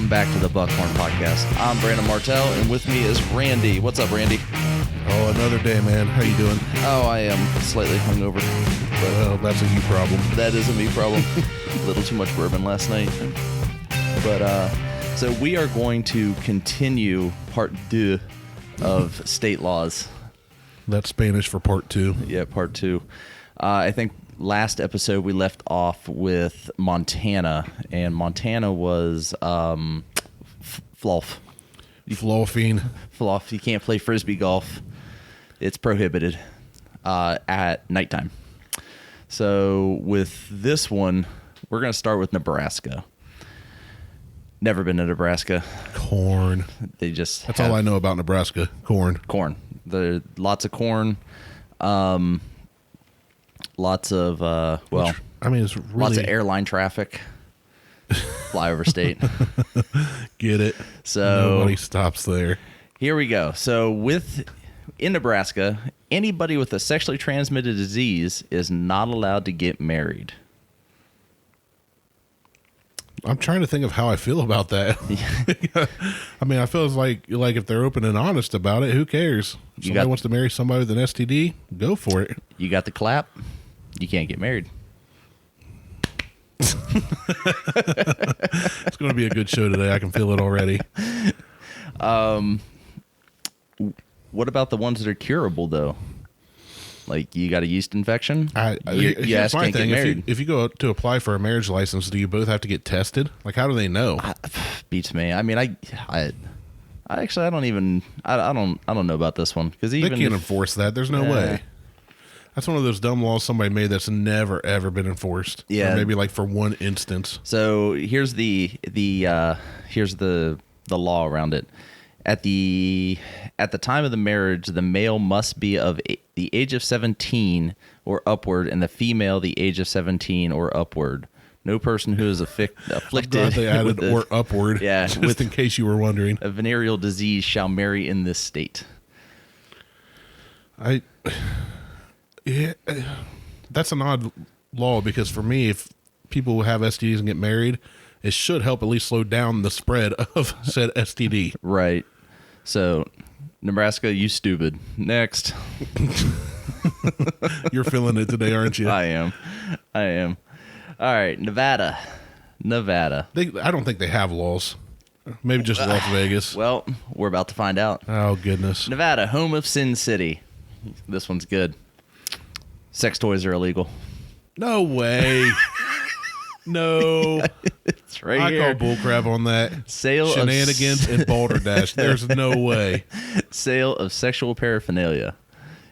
welcome back to the Buckhorn Podcast. I'm Brandon Martelle, and with me is Randy. What's up, Randy? Oh, another day, man. How you doing? Oh, I am slightly hungover. Well, that's a you problem. That is a me problem. A little too much bourbon last night. But, so we are going to continue part deux of state laws. That's Spanish for part two. Yeah, part two. I think last episode we left off with Montana, and Montana was fluff. Fluffing. Fluff. You can't play frisbee golf. It's prohibited at nighttime. So with this one, we're going to start with Nebraska. Never been to Nebraska. Corn. They just That's all I know about Nebraska. Corn. Corn. There lots of corn. Lots of well, I mean, it's really lots of airline traffic. Flyover state. Get it. So nobody stops there. Here we go. So in Nebraska, anybody with a sexually transmitted disease is not allowed to get married. I'm trying to think of how I feel about that. I mean, I feel like if they're open and honest about it, who cares? If somebody wants to marry somebody with an STD, go for it. You got the clap. You can't get married. It's going to be a good show today. I can feel it already. What about the ones that are curable, though? Like, you got a yeast infection? You ask can't get married. If you go to apply for a marriage license, do you both have to get tested? Like, how do they know? Beats me. I mean, I actually, I don't know about this one. Because they can't enforce that. There's no way. That's one of those dumb laws somebody made that's never ever been enforced. Yeah, or maybe like for one instance. So here's the law around it. At the time of the marriage, the male must be of the age of 17 or upward, and the female the age of 17 or upward. No person who is afflicted they added or upward. Yeah, just in case you were wondering. A venereal disease shall marry in this state. Yeah, that's an odd law because for me, if people who have STDs and get married, it should help at least slow down the spread of said STD. Right. So, Nebraska, you stupid. Next. You're feeling it today, aren't you? I am. All right, Nevada. I don't think they have laws. Maybe just Las Vegas. Well, we're about to find out. Oh, goodness. Nevada, home of Sin City. This one's good. Sex toys are illegal. No way. No. It's right I here. call bullcrap on that. Shenanigans and balderdash. There's no way. Sale of sexual paraphernalia.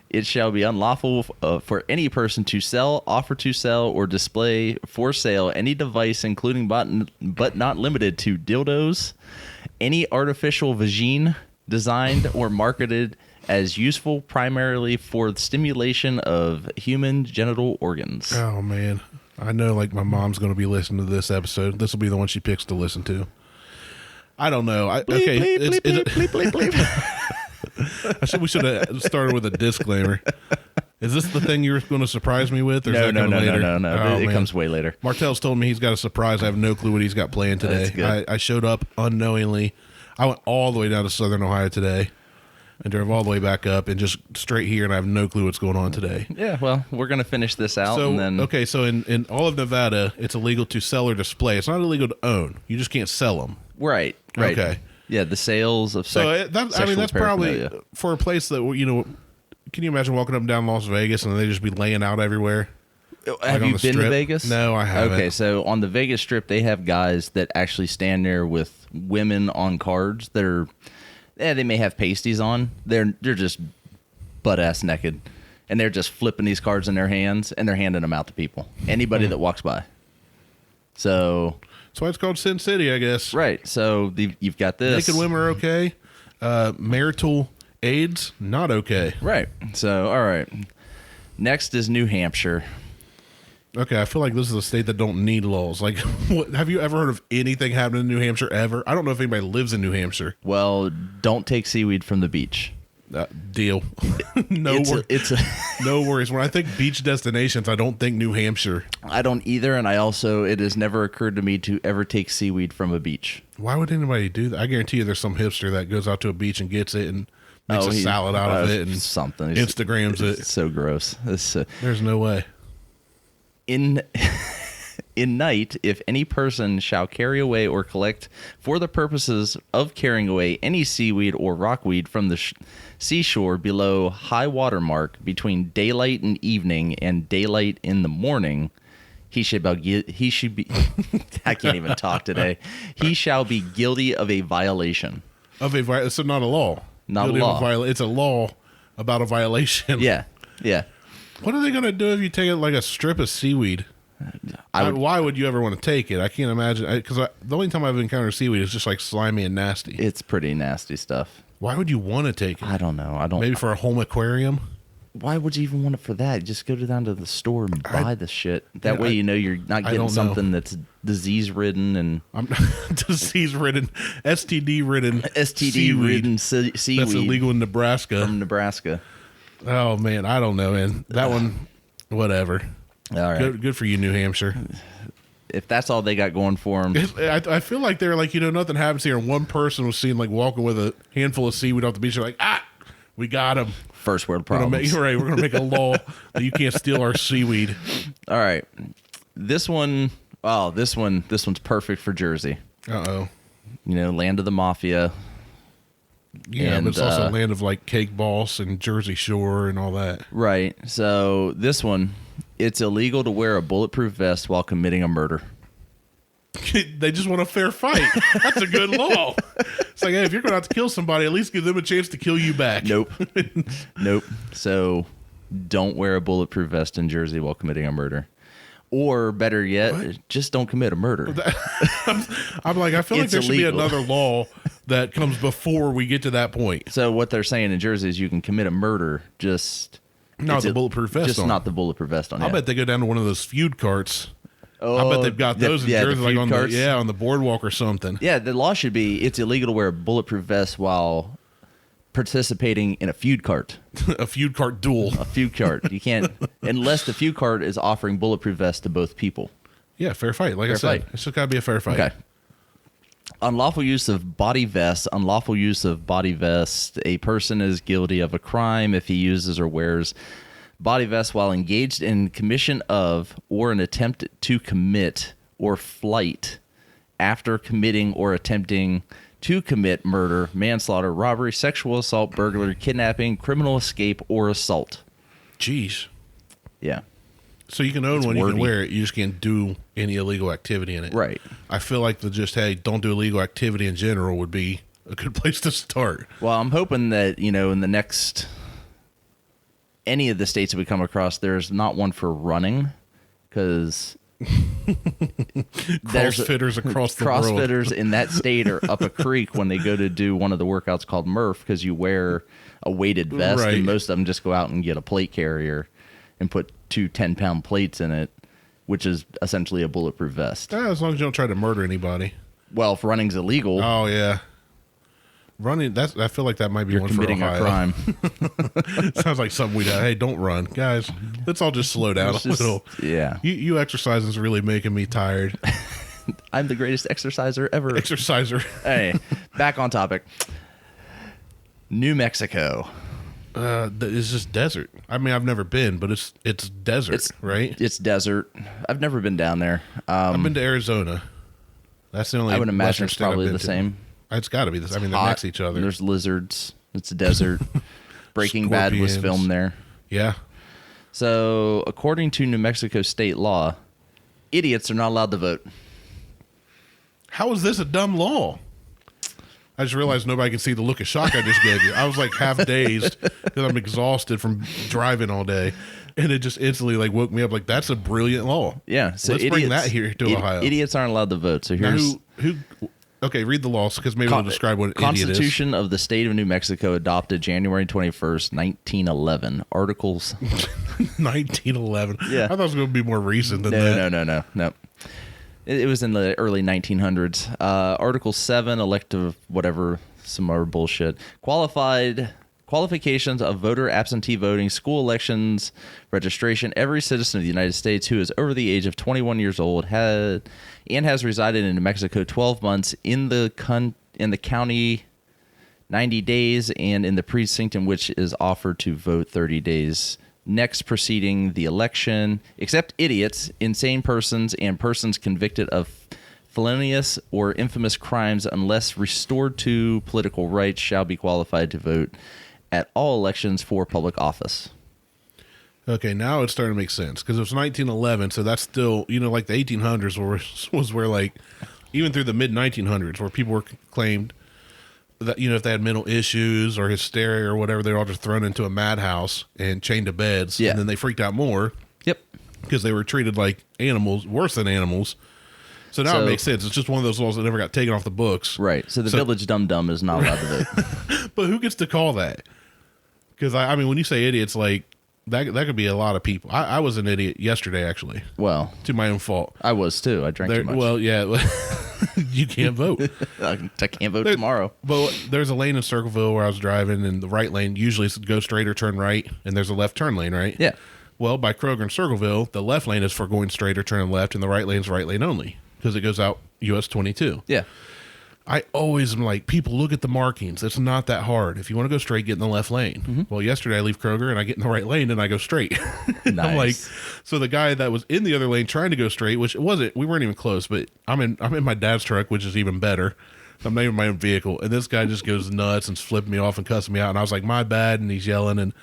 It shall be unlawful for any person to sell, offer to sell, or display for sale any device, including but not limited to dildos, any artificial vagine designed or marketed as useful primarily for the stimulation of human genital organs. Oh, man. I know, like, my mom's going to be listening to this episode. This will be the one she picks to listen to. I don't know. We should have started with a disclaimer. Is this the thing you were going to surprise me with? Or No. later? Oh, it comes way later. Martell's told me he's got a surprise. I have no clue what he's got planned today. That's good. I showed up unknowingly. I went all the way down to Southern Ohio today. And drove all the way back up and just straight here, and I have no clue what's going on today. Yeah, well, we're going to finish this out. So, and then okay, so in all of Nevada, it's illegal to sell or display. It's not illegal to own. You just can't sell them. Right. Okay. Yeah, the sales of that's probably for a place that, can you imagine walking up and down Las Vegas and they just be laying out everywhere? Have you been to Vegas? No, I haven't. Okay, so on the Vegas Strip, they have guys that actually stand there with women on cards that are... Yeah, they may have pasties on. They're just butt-ass naked. And they're just flipping these cards in their hands, and they're handing them out to people. Anybody that walks by. So... That's why it's called Sin City, I guess. Right. So you've got this. Naked women are okay. Marital aids, not okay. Right. So, all right. Next is New Hampshire. Okay, I feel like this is a state that don't need laws. Like, have you ever heard of anything happening in New Hampshire ever? I don't know if anybody lives in New Hampshire. Well, don't take seaweed from the beach. Deal. No worries. When I think beach destinations, I don't think New Hampshire. I don't either, and it has never occurred to me to ever take seaweed from a beach. Why would anybody do that? I guarantee you there's some hipster that goes out to a beach and gets it and makes a salad out of it and something. Instagrams it. It's so gross. There's no way. In night, if any person shall carry away or collect for the purposes of carrying away any seaweed or rockweed from the seashore below high water mark between daylight and evening and daylight in the morning, he should be I can't even talk today. He shall be guilty of a violation. So not a law. Not guilty a law. It's a law about a violation. Yeah. Yeah. What are they going to do if you take it like a strip of seaweed? Why would you ever want to take it? I can't imagine. Because the only time I've encountered seaweed is just like slimy and nasty. It's pretty nasty stuff. Why would you want to take it? I don't know. Maybe for a home aquarium? Why would you even want it for that? Just go down to the store and buy the shit. That way you know you're not getting something that's disease-ridden and... disease-ridden, STD-ridden STD-ridden seaweed. That's illegal in Nebraska. From Nebraska. Oh, man. I don't know, man. That one, whatever. All right. Good for you, New Hampshire. If that's all they got going for them. I feel like they're like, nothing happens here. And one person was seen like walking with a handful of seaweed off the beach. They're like, we got him. First world problems. We're going to make a law that you can't steal our seaweed. All right. This one's perfect for Jersey. Uh-oh. Land of the mafia. Yeah, but it's also land of like Cake Boss and Jersey Shore and all that. Right. So this one, it's illegal to wear a bulletproof vest while committing a murder. They just want a fair fight. That's a good law. It's like, hey, if you're going to have to kill somebody, at least give them a chance to kill you back. Nope. Nope. So don't wear a bulletproof vest in Jersey while committing a murder. Or better yet, just don't commit a murder. I'm like, I feel like there should be another law that comes before we get to that point. So what they're saying in Jersey is you can commit a murder, just not the bulletproof vest on. Not the bulletproof vest on. I bet they go down to one of those feud carts. Oh, I bet they've got those in Jersey, like on the boardwalk or something. Yeah, the law should be it's illegal to wear a bulletproof vest while participating in a feud cart. A feud cart duel. A feud cart. You can't unless the feud cart is offering bulletproof vests to both people. Yeah, fair fight. Like I said, it's just got to be a fair fight. Okay. Unlawful use of body vest. Unlawful use of body vest. A person is guilty of a crime if he uses or wears body vest while engaged in commission of or an attempt to commit or flight after committing or attempting to commit murder, manslaughter, robbery, sexual assault, burglary, kidnapping, criminal escape, or assault. Jeez. Yeah. So you can own one, you can wear it, you just can't do any illegal activity in it. Right. I feel like don't do illegal activity in general would be a good place to start. Well, I'm hoping that, in the next... any of the states that we come across, there's not one for running, because CrossFitters across the world. CrossFitters in that state are up a creek when they go to do one of the workouts called Murph, because you wear a weighted vest, and most of them just go out and get a plate carrier and put 2 10-pound plates in it, which is essentially a bulletproof vest. As long as you don't try to murder anybody. Well, if running's illegal... Oh, yeah. Running, I feel like that might be one for Ohio. You're committing a crime. Sounds like something we'd have. Hey, don't run. Guys, let's all just slow down a little. Yeah. You exercising is really making me tired. I'm the greatest exerciser ever. Exerciser. Hey, back on topic. New Mexico. It's just desert. I mean, I've never been, but it's desert, right? It's desert. I've never been down there. I've been to Arizona. That's the only. I would imagine it's probably the same. It's got to be this. I mean, they're next to each other. There's lizards. It's a desert. Breaking Bad was filmed there. Yeah. So, according to New Mexico state law, idiots are not allowed to vote. How is this a dumb law? I just realized nobody can see the look of shock I just gave you. I was like half dazed because I'm exhausted from driving all day. And it just instantly woke me up. Like, that's a brilliant law. Yeah. So let's bring that here to Ohio. Idiots aren't allowed to vote. So here's... Now okay, read the laws because maybe we'll describe what an idiot is. Constitution of the State of New Mexico adopted January 21st, 1911. Articles... 1911? Yeah. I thought it was going to be more recent than that. No. It was in the early 1900s. Article 7, elective whatever, some other bullshit. Qualified qualifications of voter absentee voting, school elections, registration. Every citizen of the United States who is over the age of 21 years old has resided in New Mexico 12 months in the county 90 days and in the precinct in which is offered to vote 30 days next preceding the election, except idiots, insane persons, and persons convicted of felonious or infamous crimes, unless restored to political rights, shall be qualified to vote at all elections for public office. Okay, now it's starting to make sense because it was 1911, so that's still, like the 1800s was where, like, even through the mid 1900s, where people were claimed that, if they had mental issues or hysteria or whatever, they were all just thrown into a madhouse and chained to beds. Yeah. And then they freaked out more. Yep. Because they were treated like animals, worse than animals. So now it makes sense. It's just one of those laws that never got taken off the books. Right. So the village dum-dum is not allowed to vote. But who gets to call that? Because, I mean, when you say idiots, like, that could be a lot of people. I was an idiot yesterday, actually. Well, to my own fault. I was, too. I drank too much. Well, yeah. You can't vote. I can't vote tomorrow. But there's a lane in Circleville where I was driving, and the right lane usually is go straight or turn right, and there's a left turn lane, right? Yeah. Well, by Kroger and Circleville, the left lane is for going straight or turning left, and the right lane is right lane only because it goes out US 22. Yeah. I always am like, people, look at the markings. It's not that hard. If you want to go straight, get in the left lane. Mm-hmm. Well, yesterday I leave Kroger and I get in the right lane and I go straight. Nice. I'm like, so the guy that was in the other lane trying to go straight, which it wasn't, we weren't even close, but I'm in my dad's truck, which is even better. I'm not even in my own vehicle. And this guy just goes nuts and flipping me off and cussing me out. And I was like, my bad. And he's yelling.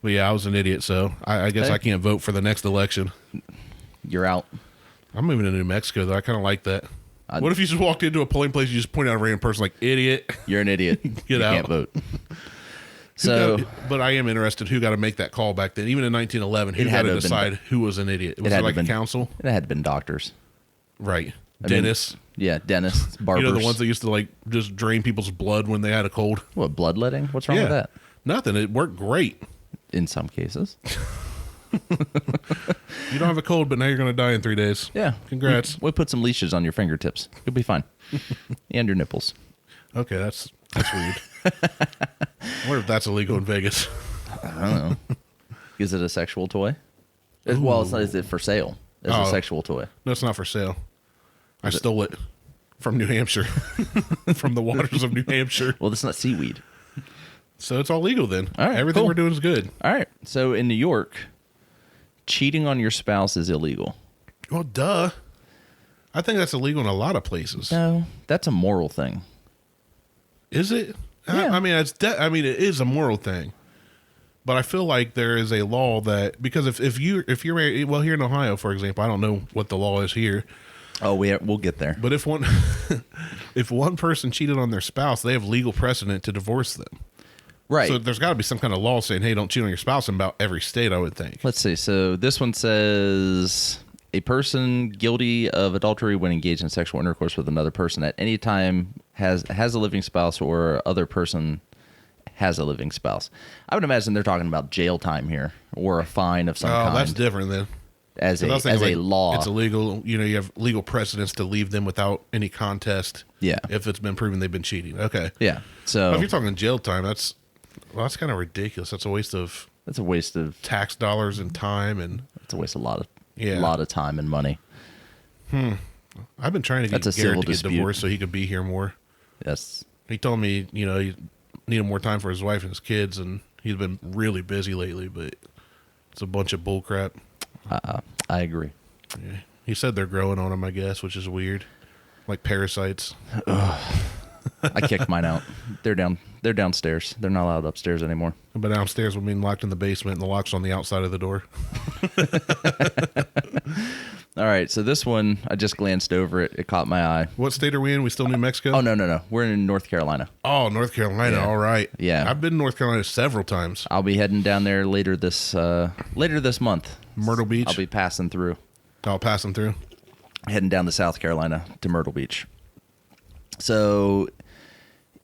But yeah, I was an idiot. So I guess I can't vote for the next election. You're out. I'm moving to New Mexico, though. I kind of like that. What if you just walked into a polling place, you just point out a random person like, idiot? You're an idiot. Get out. Can't vote. So, but I am interested who got to make that call back then. Even in 1911, who had to decide who was an idiot? Was it like a council? It had been doctors. Right. Dentists. Yeah, dentists, barbers. The ones that used to like just drain people's blood when they had a cold. What, bloodletting? What's wrong with that? Nothing. It worked great. In some cases. You don't have a cold, but now you're going to die in 3 days. Yeah. Congrats. We put some leashes on your fingertips. You'll be fine. And your nipples. Okay, that's weird. I wonder if that's illegal in Vegas. I don't know. Is it a sexual toy? Well, it's not. Is it for sale? It's a sexual toy. No, it's not for sale. I stole it from New Hampshire. From the waters of New Hampshire. Well, that's not seaweed. So it's all legal then. All right, everything cool. we're doing is good. All right. So in New York, cheating on your spouse is illegal. Well, duh. I think that's illegal in a lot of places. No, that's a moral thing. Is it? Yeah. I mean, it is a moral thing. But I feel like there is a law that, because if you're married, well, here in Ohio, for example, I don't know what the law is here. Oh, we'll get there. But if one person cheated on their spouse, they have legal precedent to divorce them. Right. So there's got to be some kind of law saying, hey, don't cheat on your spouse in about every state, I would think. Let's see. So this one says a person guilty of adultery when engaged in sexual intercourse with another person at any time has a living spouse or other person has a living spouse. I would imagine they're talking about jail time here or a fine of some kind. Oh, that's different then. As a law. It's illegal. You have legal precedents to leave them without any contest. Yeah. If it's been proven they've been cheating. Okay. Yeah. So if you're talking jail time, that's kind of ridiculous. That's a waste of tax dollars and time, and it's a waste of a lot of time and money. I've been trying to get Garrett to get divorced so he could be here more. Yes. He told me, he needed more time for his wife and his kids, and he's been really busy lately, but it's a bunch of bull crap. I agree. Yeah. He said they're growing on him, I guess, which is weird. Like parasites. I kicked mine out. They're downstairs. They're not allowed upstairs anymore. But downstairs would mean locked in the basement, and the lock's on the outside of the door. All right, so this one, I just glanced over it. It caught my eye. What state are we in? We still New Mexico? Oh, no. We're in North Carolina. Oh, North Carolina. Yeah. All right. Yeah. I've been to North Carolina several times. I'll be heading down there later this month. Myrtle Beach? I'll be passing through. I'll pass them through. Heading down to South Carolina to Myrtle Beach. So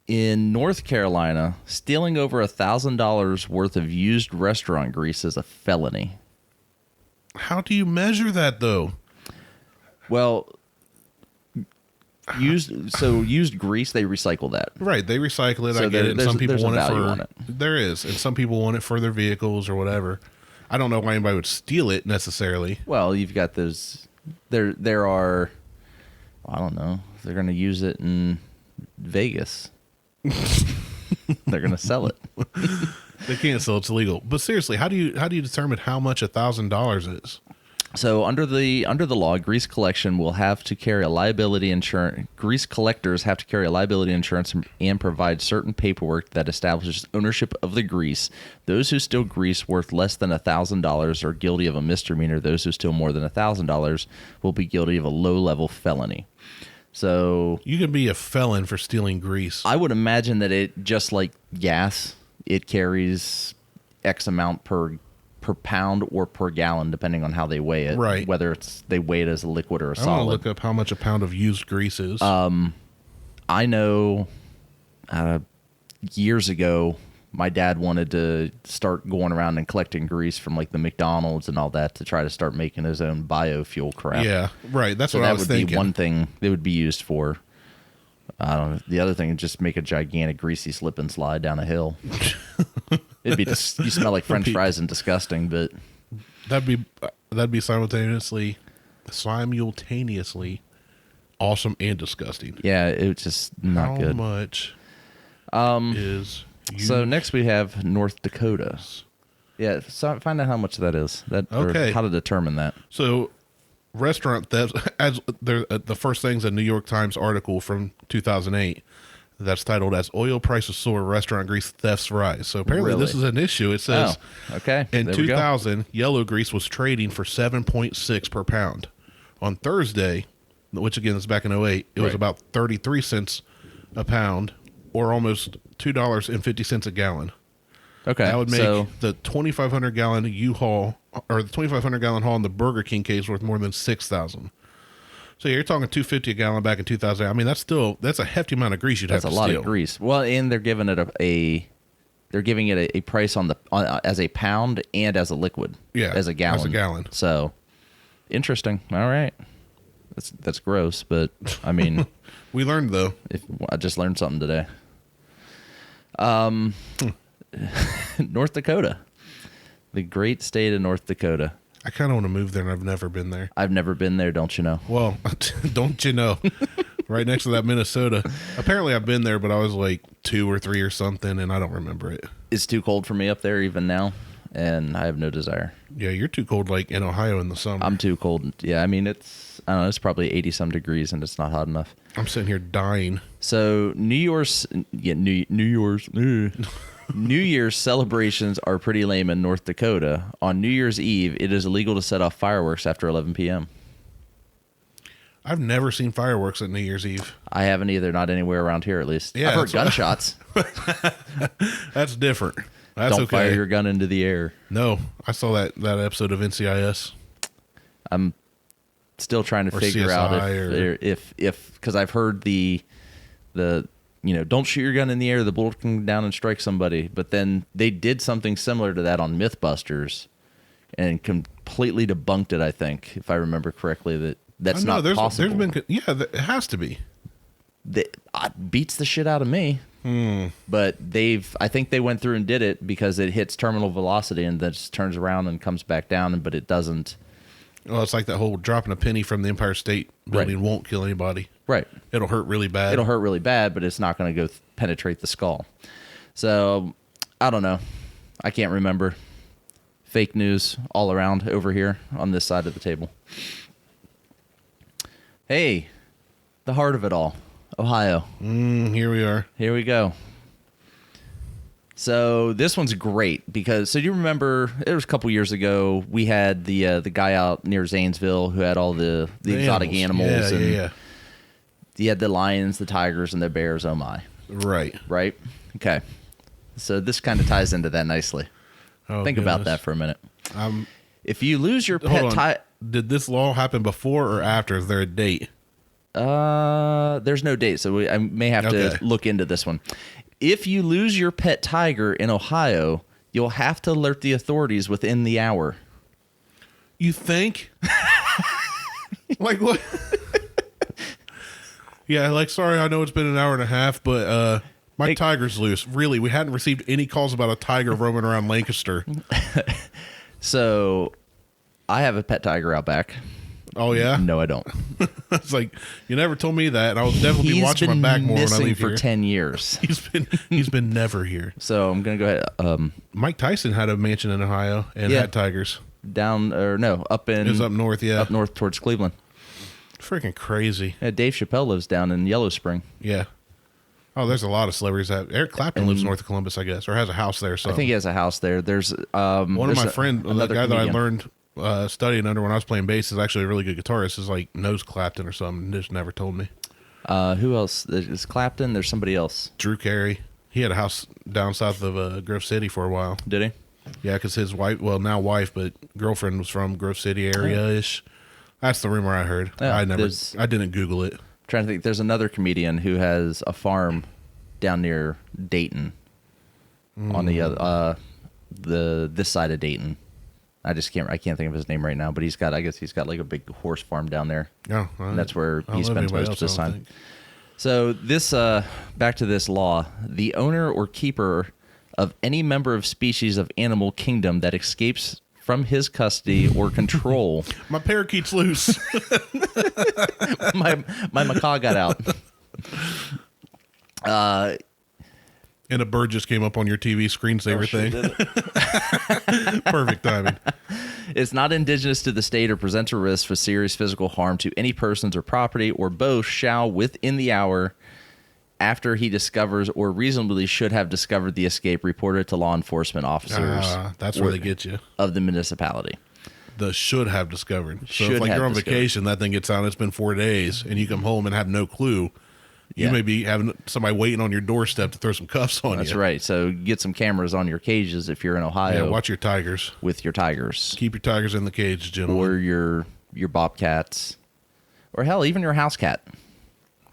in North Carolina, stealing over $1,000 worth of used restaurant grease is a felony. How do you measure that, though? Well, used grease, they recycle that. Right, they recycle it. So I get it. And some people want value it on it. There is, and some people want it for their vehicles or whatever. I don't know why anybody would steal it necessarily. Well, you've got those. There are. I don't know. They're going to use it in Vegas. They're going to sell it. They can't sell. It's illegal. But seriously, how do you determine how much $1,000 is? So under the law, grease collection will have to carry a liability insurance. Grease collectors have to carry a liability insurance and provide certain paperwork that establishes ownership of the grease. Those who steal grease worth less than $1,000 are guilty of a misdemeanor. Those who steal more than $1,000 will be guilty of a low-level felony. So you can be a felon for stealing grease. I would imagine that it, just like gas, it carries X amount per pound or per gallon, depending on how they weigh it. Right. Whether they weigh it as a liquid or a solid. I want to look up how much a pound of used grease is. I know years ago, my dad wanted to start going around and collecting grease from like the McDonald's and all that to try to start making his own biofuel crap. Yeah, right. That's what I was thinking. That would be one thing it would be used for. I don't know. The other thing is just make a gigantic greasy slip and slide down a hill. It'd be just, you smell like French fries and disgusting, but that'd be simultaneously awesome and disgusting. Yeah, it's just not good. How much is so next we have North Dakota. Yeah, so find out how much that is. Or how to determine that. So restaurant thefts, as the first thing's a New York Times article from 2008 that's titled "As Oil Prices Soar, Restaurant Grease Thefts Rise." So apparently this is an issue. It says, in 2000, yellow grease was trading for $7.6 per pound. On Thursday, which again is back in 2008, it was about 33 cents a pound, or almost $2.50 a gallon. Okay, that would make the 2,500 gallon U-Haul or the 2,500 gallon haul in the Burger King case worth more than $6,000. So you're talking $2.50 a gallon back in 2000. I mean, that's a hefty amount of grease you'd have to steal. That's a lot of grease. Well, and they're giving it a price on as a pound and as a liquid. Yeah, as a gallon. As a gallon. So interesting. All right, that's gross, but I mean, we learned though. I just learned something today. North Dakota, the great state of North Dakota. I kind of want to move there, and I've never been there. I've never been there, don't you know? Well, don't you know? Right next to that Minnesota. Apparently, I've been there, but I was like 2 or 3 or something, and I don't remember it. It's too cold for me up there even now, and I have no desire. Yeah, you're too cold like in Ohio in the summer. I'm too cold. Yeah, I mean, it's probably 80-some degrees, and it's not hot enough. I'm sitting here dying. So New Year's celebrations are pretty lame in North Dakota. On New Year's Eve, it is illegal to set off fireworks after 11 p.m. I've never seen fireworks at New Year's Eve. I haven't either, not anywhere around here at least. Yeah, I've heard gunshots. That's different. That's Don't fire your gun into the air. No, I saw that episode of NCIS. I'm still trying to figure CSI out if because I've heard the don't shoot your gun in the air, the bullet can come down and strike somebody. But then they did something similar to that on Mythbusters and completely debunked it, I think, if I remember correctly, that's not possible. It has to be. It beats the shit out of me. But I think they went through and did it because it hits terminal velocity and then just turns around and comes back down, but it doesn't. Well, it's like that whole dropping a penny from the Empire State Building won't kill anybody. Right. It'll hurt really bad. It'll hurt really bad, but it's not going to go penetrate the skull. So, I don't know. I can't remember. Fake news all around over here on this side of the table. Hey, the heart of it all, Ohio. Here we are. Here we go. So this one's great because, so do you remember, it was a couple years ago, we had the guy out near Zanesville who had all the exotic animals. Yeah. He had the lions, the tigers, and the bears, oh my. Right. Okay. So this kind of ties into that nicely. Think about that for a minute. If you lose your pet did this law happen before or after? Is there a date? There's no date, so I may have to look into this one. If you lose your pet tiger in Ohio, you'll have to alert the authorities within the hour. You think? Like what? Yeah, like, sorry, I know it's been an hour and a half, but my tiger's loose. Really, we hadn't received any calls about a tiger roaming around Lancaster. So, I have a pet tiger out back. Oh, yeah? No, I don't. It's like, you never told me that, and I will definitely be watching my back more when I leave for here. 10 years. He's been never here. So, I'm going to go ahead. Mike Tyson had a mansion in Ohio and had tigers. Up in... It was up north, yeah. Up north towards Cleveland. Freaking crazy. Yeah, Dave Chappelle lives down in Yellow Spring. Yeah. Oh, there's a lot of celebrities that Eric Clapton lives north of Columbus, I guess, or has a house there. So I think he has a house there. There's one of my friends, the guy that I comedian. learned studying under when I was playing bass, is actually a really good guitarist. Is like knows Clapton or something. And just never told me. Who else is Clapton? There's somebody else. Drew Carey. He had a house down south of Grove City for a while. Did he? Yeah, because his wife, well, now wife, but girlfriend was from Grove City area ish. That's the rumor I heard. Yeah, I didn't Google it. Trying to think. There's another comedian who has a farm down near Dayton, on the this side of Dayton. I can't think of his name right now, but I guess he's got like a big horse farm down there. Oh, and that's where he spends most of his time. So this back to this law: the owner or keeper of any member of species of animal kingdom that escapes from his custody or control. My parakeet's loose. my macaw got out. And a bird just came up on your TV screensaver thing. Perfect timing. It's not indigenous to the state or presents a risk for serious physical harm to any persons or property, or both shall, within the hour after he discovers or reasonably should have discovered the escape, report it to law enforcement officers. That's where they get you. Of the municipality. The should have discovered. So Should if like have you're on discovered. vacation, that thing gets out, it's been 4 days, and you come home and have no clue. You may be having somebody waiting on your doorstep to throw some cuffs on you. That's right. So get some cameras on your cages if you're in Ohio. Yeah, watch your tigers. With your tigers. Keep your tigers in the cage, gentlemen. Or your bobcats. Or hell, even your house cat.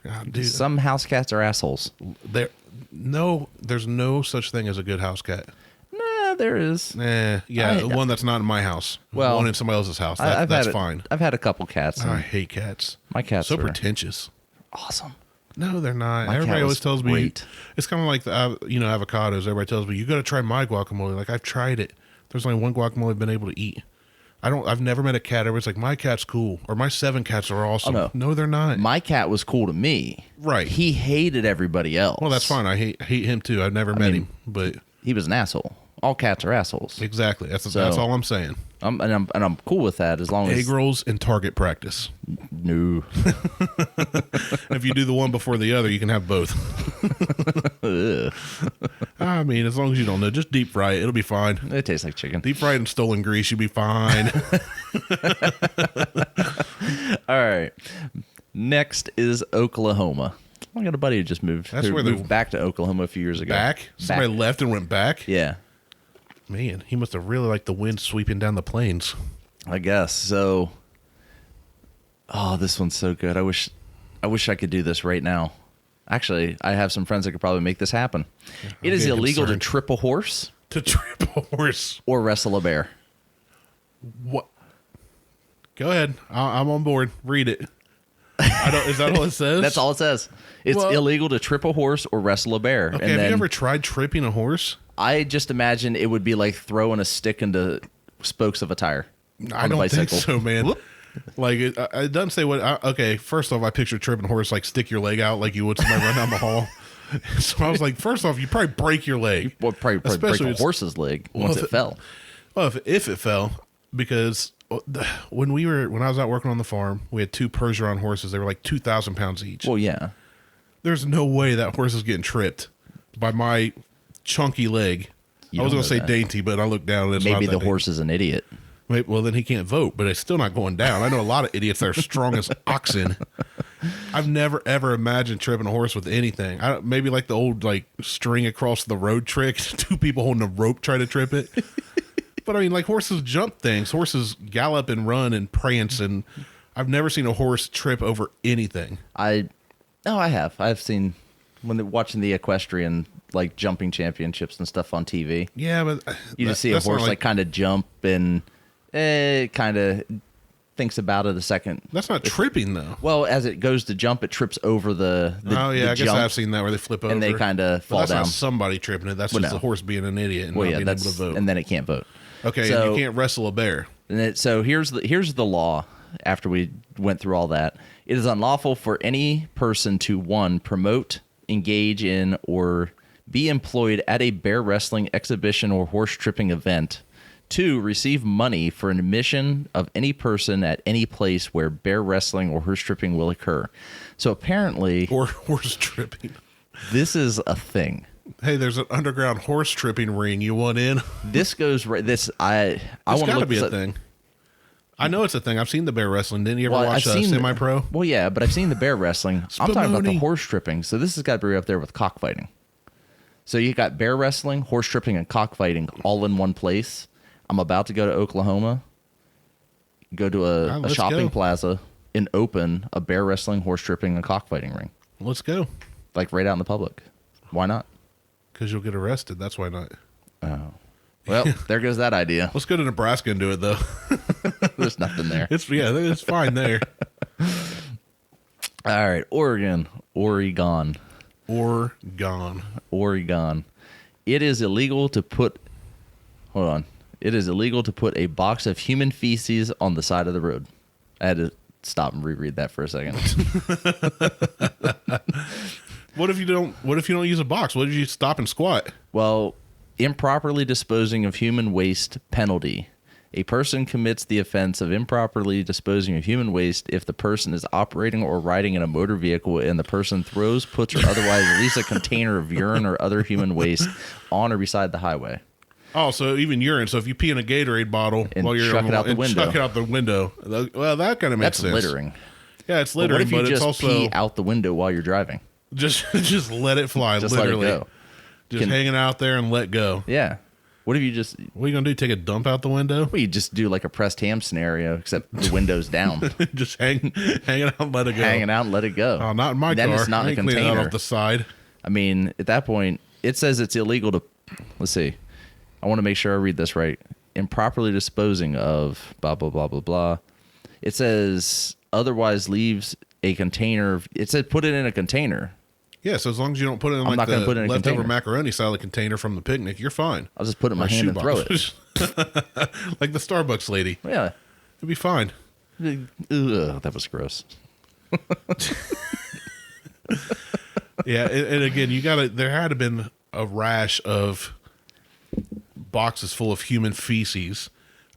God, dude. Some house cats are assholes. There's no such thing as a good house cat. Nah, there is. The one that's not in my house. Well, one in somebody else's house. That's fine. I've had a couple cats. I hate cats. My cats so are pretentious. awesome. No, they're not. My Everybody cat always was tells me great. It's kind of like the avocados. Everybody tells me you got to try my guacamole. Like I've tried it. There's only one guacamole I've been able to eat. I've never met a cat. Everybody's like, my cat's cool, or my 7 cats are awesome. Oh, no, they're not. My cat was cool to me. Right. He hated everybody else. Well, that's fine. I hate him too. I've never met him, but he was an asshole. All cats are assholes. Exactly. That's all I'm saying. I'm cool with that as long as egg rolls and target practice. No. If you do the one before the other, you can have both. I mean, as long as you don't know, just deep fry it. It'll be fine. It tastes like chicken. Deep fried and stolen grease, you'll be fine. All right. Next is Oklahoma. I got a buddy who just moved. That's where moved back to Oklahoma a few years ago. Back? Somebody left and went back? Yeah. Man, he must have really liked the wind sweeping down the plains. I guess. So, this one's so good. I wish I could do this right now. Actually, I have some friends that could probably make this happen. It is illegal to trip a horse. To trip a horse. Or wrestle a bear. What? Go ahead. I'm on board. Read it. Is that all it says? That's all it says. It's illegal to trip a horse or wrestle a bear. Okay, have you ever tried tripping a horse? I just imagine it would be like throwing a stick into spokes of a tire. I don't think so, man. Whoop. Like, it doesn't say what... okay, first off, I picture tripping a horse like stick your leg out like you would somebody run down the hall. So I was like, first off, you probably break your leg. Well, probably break a horse's leg once it fell. Well, if it fell, because when I was out working on the farm, we had 2 Percheron horses. They were like 2,000 pounds each. Well, yeah. There's no way that horse is getting tripped by my chunky leg. I was going to say dainty, but I looked down and it's maybe not that the horse is an idiot. Well, then he can't vote, but it's still not going down. I know a lot of idiots that are strong as oxen. I've never, ever imagined tripping a horse with anything. Maybe like the old string across the road trick. 2 people holding a rope try to trip it. But I mean, like horses jump things. Horses gallop and run and prance, and I've never seen a horse trip over anything. I have. I've seen when they're watching the equestrian jumping championships and stuff on TV. Yeah, but you just see a horse kind of jump and kind of thinks about it a second. That's not tripping though. Well, as it goes to jump, it trips over the oh yeah, the I guess jump, I've seen that where they flip over and they kind of fall that's down. not somebody tripping it. That's Well, just no. the horse being an idiot and Well, not yeah, being able to vote. and then it can't vote. Okay, So- and you can't wrestle a bear. So here's the law. After we went through all that, it is unlawful for any person to, one, promote, engage in, or be employed at a bear wrestling exhibition or horse tripping event. Two, receive money for an admission of any person at any place where bear wrestling or horse tripping will occur. So apparently, Or horse tripping. this is a thing. Hey, there's an underground horse tripping ring. You want in? This goes right. This I want to It's got to look be this a up. thing. I know it's a thing. I've seen the bear wrestling. Didn't you ever Well, watch I've seen Semi-Pro? Well, yeah, but I've seen the bear wrestling. I'm talking about the Spumoni. horse tripping. So this has got to be up there with cockfighting. So you got bear wrestling, horse tripping, and cockfighting all in one place. I'm about to go to Oklahoma, go to a Let's shopping go. plaza, and open a bear wrestling, horse tripping, and cockfighting ring, Let's go. like right out in the public. Why not? Because you'll get arrested. That's why not. Oh, well, there goes that idea. Let's go to Nebraska and do it, though. There's nothing there. It's fine there. All right, Oregon. Or gone. Oregon. It is illegal to put. Hold on. It is illegal to put a box of human feces on the side of the road. I had to stop and reread that for a second. What if you don't use a box? What if you stop and squat? Well, improperly disposing of human waste penalty. A person commits the offense of improperly disposing of human waste if the person is operating or riding in a motor vehicle and the person throws, puts, or otherwise leaves a container of urine or other human waste on or beside the highway. Oh, so even urine. So if you pee in a Gatorade bottle And while you're chuck on it out the and window. chuck it out the window. Well, that kind of makes That's sense. littering. Yeah, it's But littering, what if you but just it's also pee out the window while you're driving? just let it fly. Just literally, let it go. just Can- hanging out there and let go. Yeah. What if you just What are you gonna do? Take a dump out the window? Well, you just do like a pressed ham scenario, except the window's down, Just hanging out, and let it go. hanging out and let it go. Oh, not in my then car. It's not I in a ain't cleaning that container. off the side. I mean, at that point, it says it's illegal to. Let's see. I want to make sure I read this right. Improperly disposing of blah blah blah blah blah. It says otherwise leaves a container. It said put it in a container. Yeah, so as long as you don't put it in I'm like not gonna the put it in a leftover container. macaroni salad container from the picnic, you're fine. I'll just put it in my Or hand and throw it. shoebox. Like the Starbucks lady. Yeah. It'd be fine. Ugh, that was gross. Yeah, and again, there had to been a rash of boxes full of human feces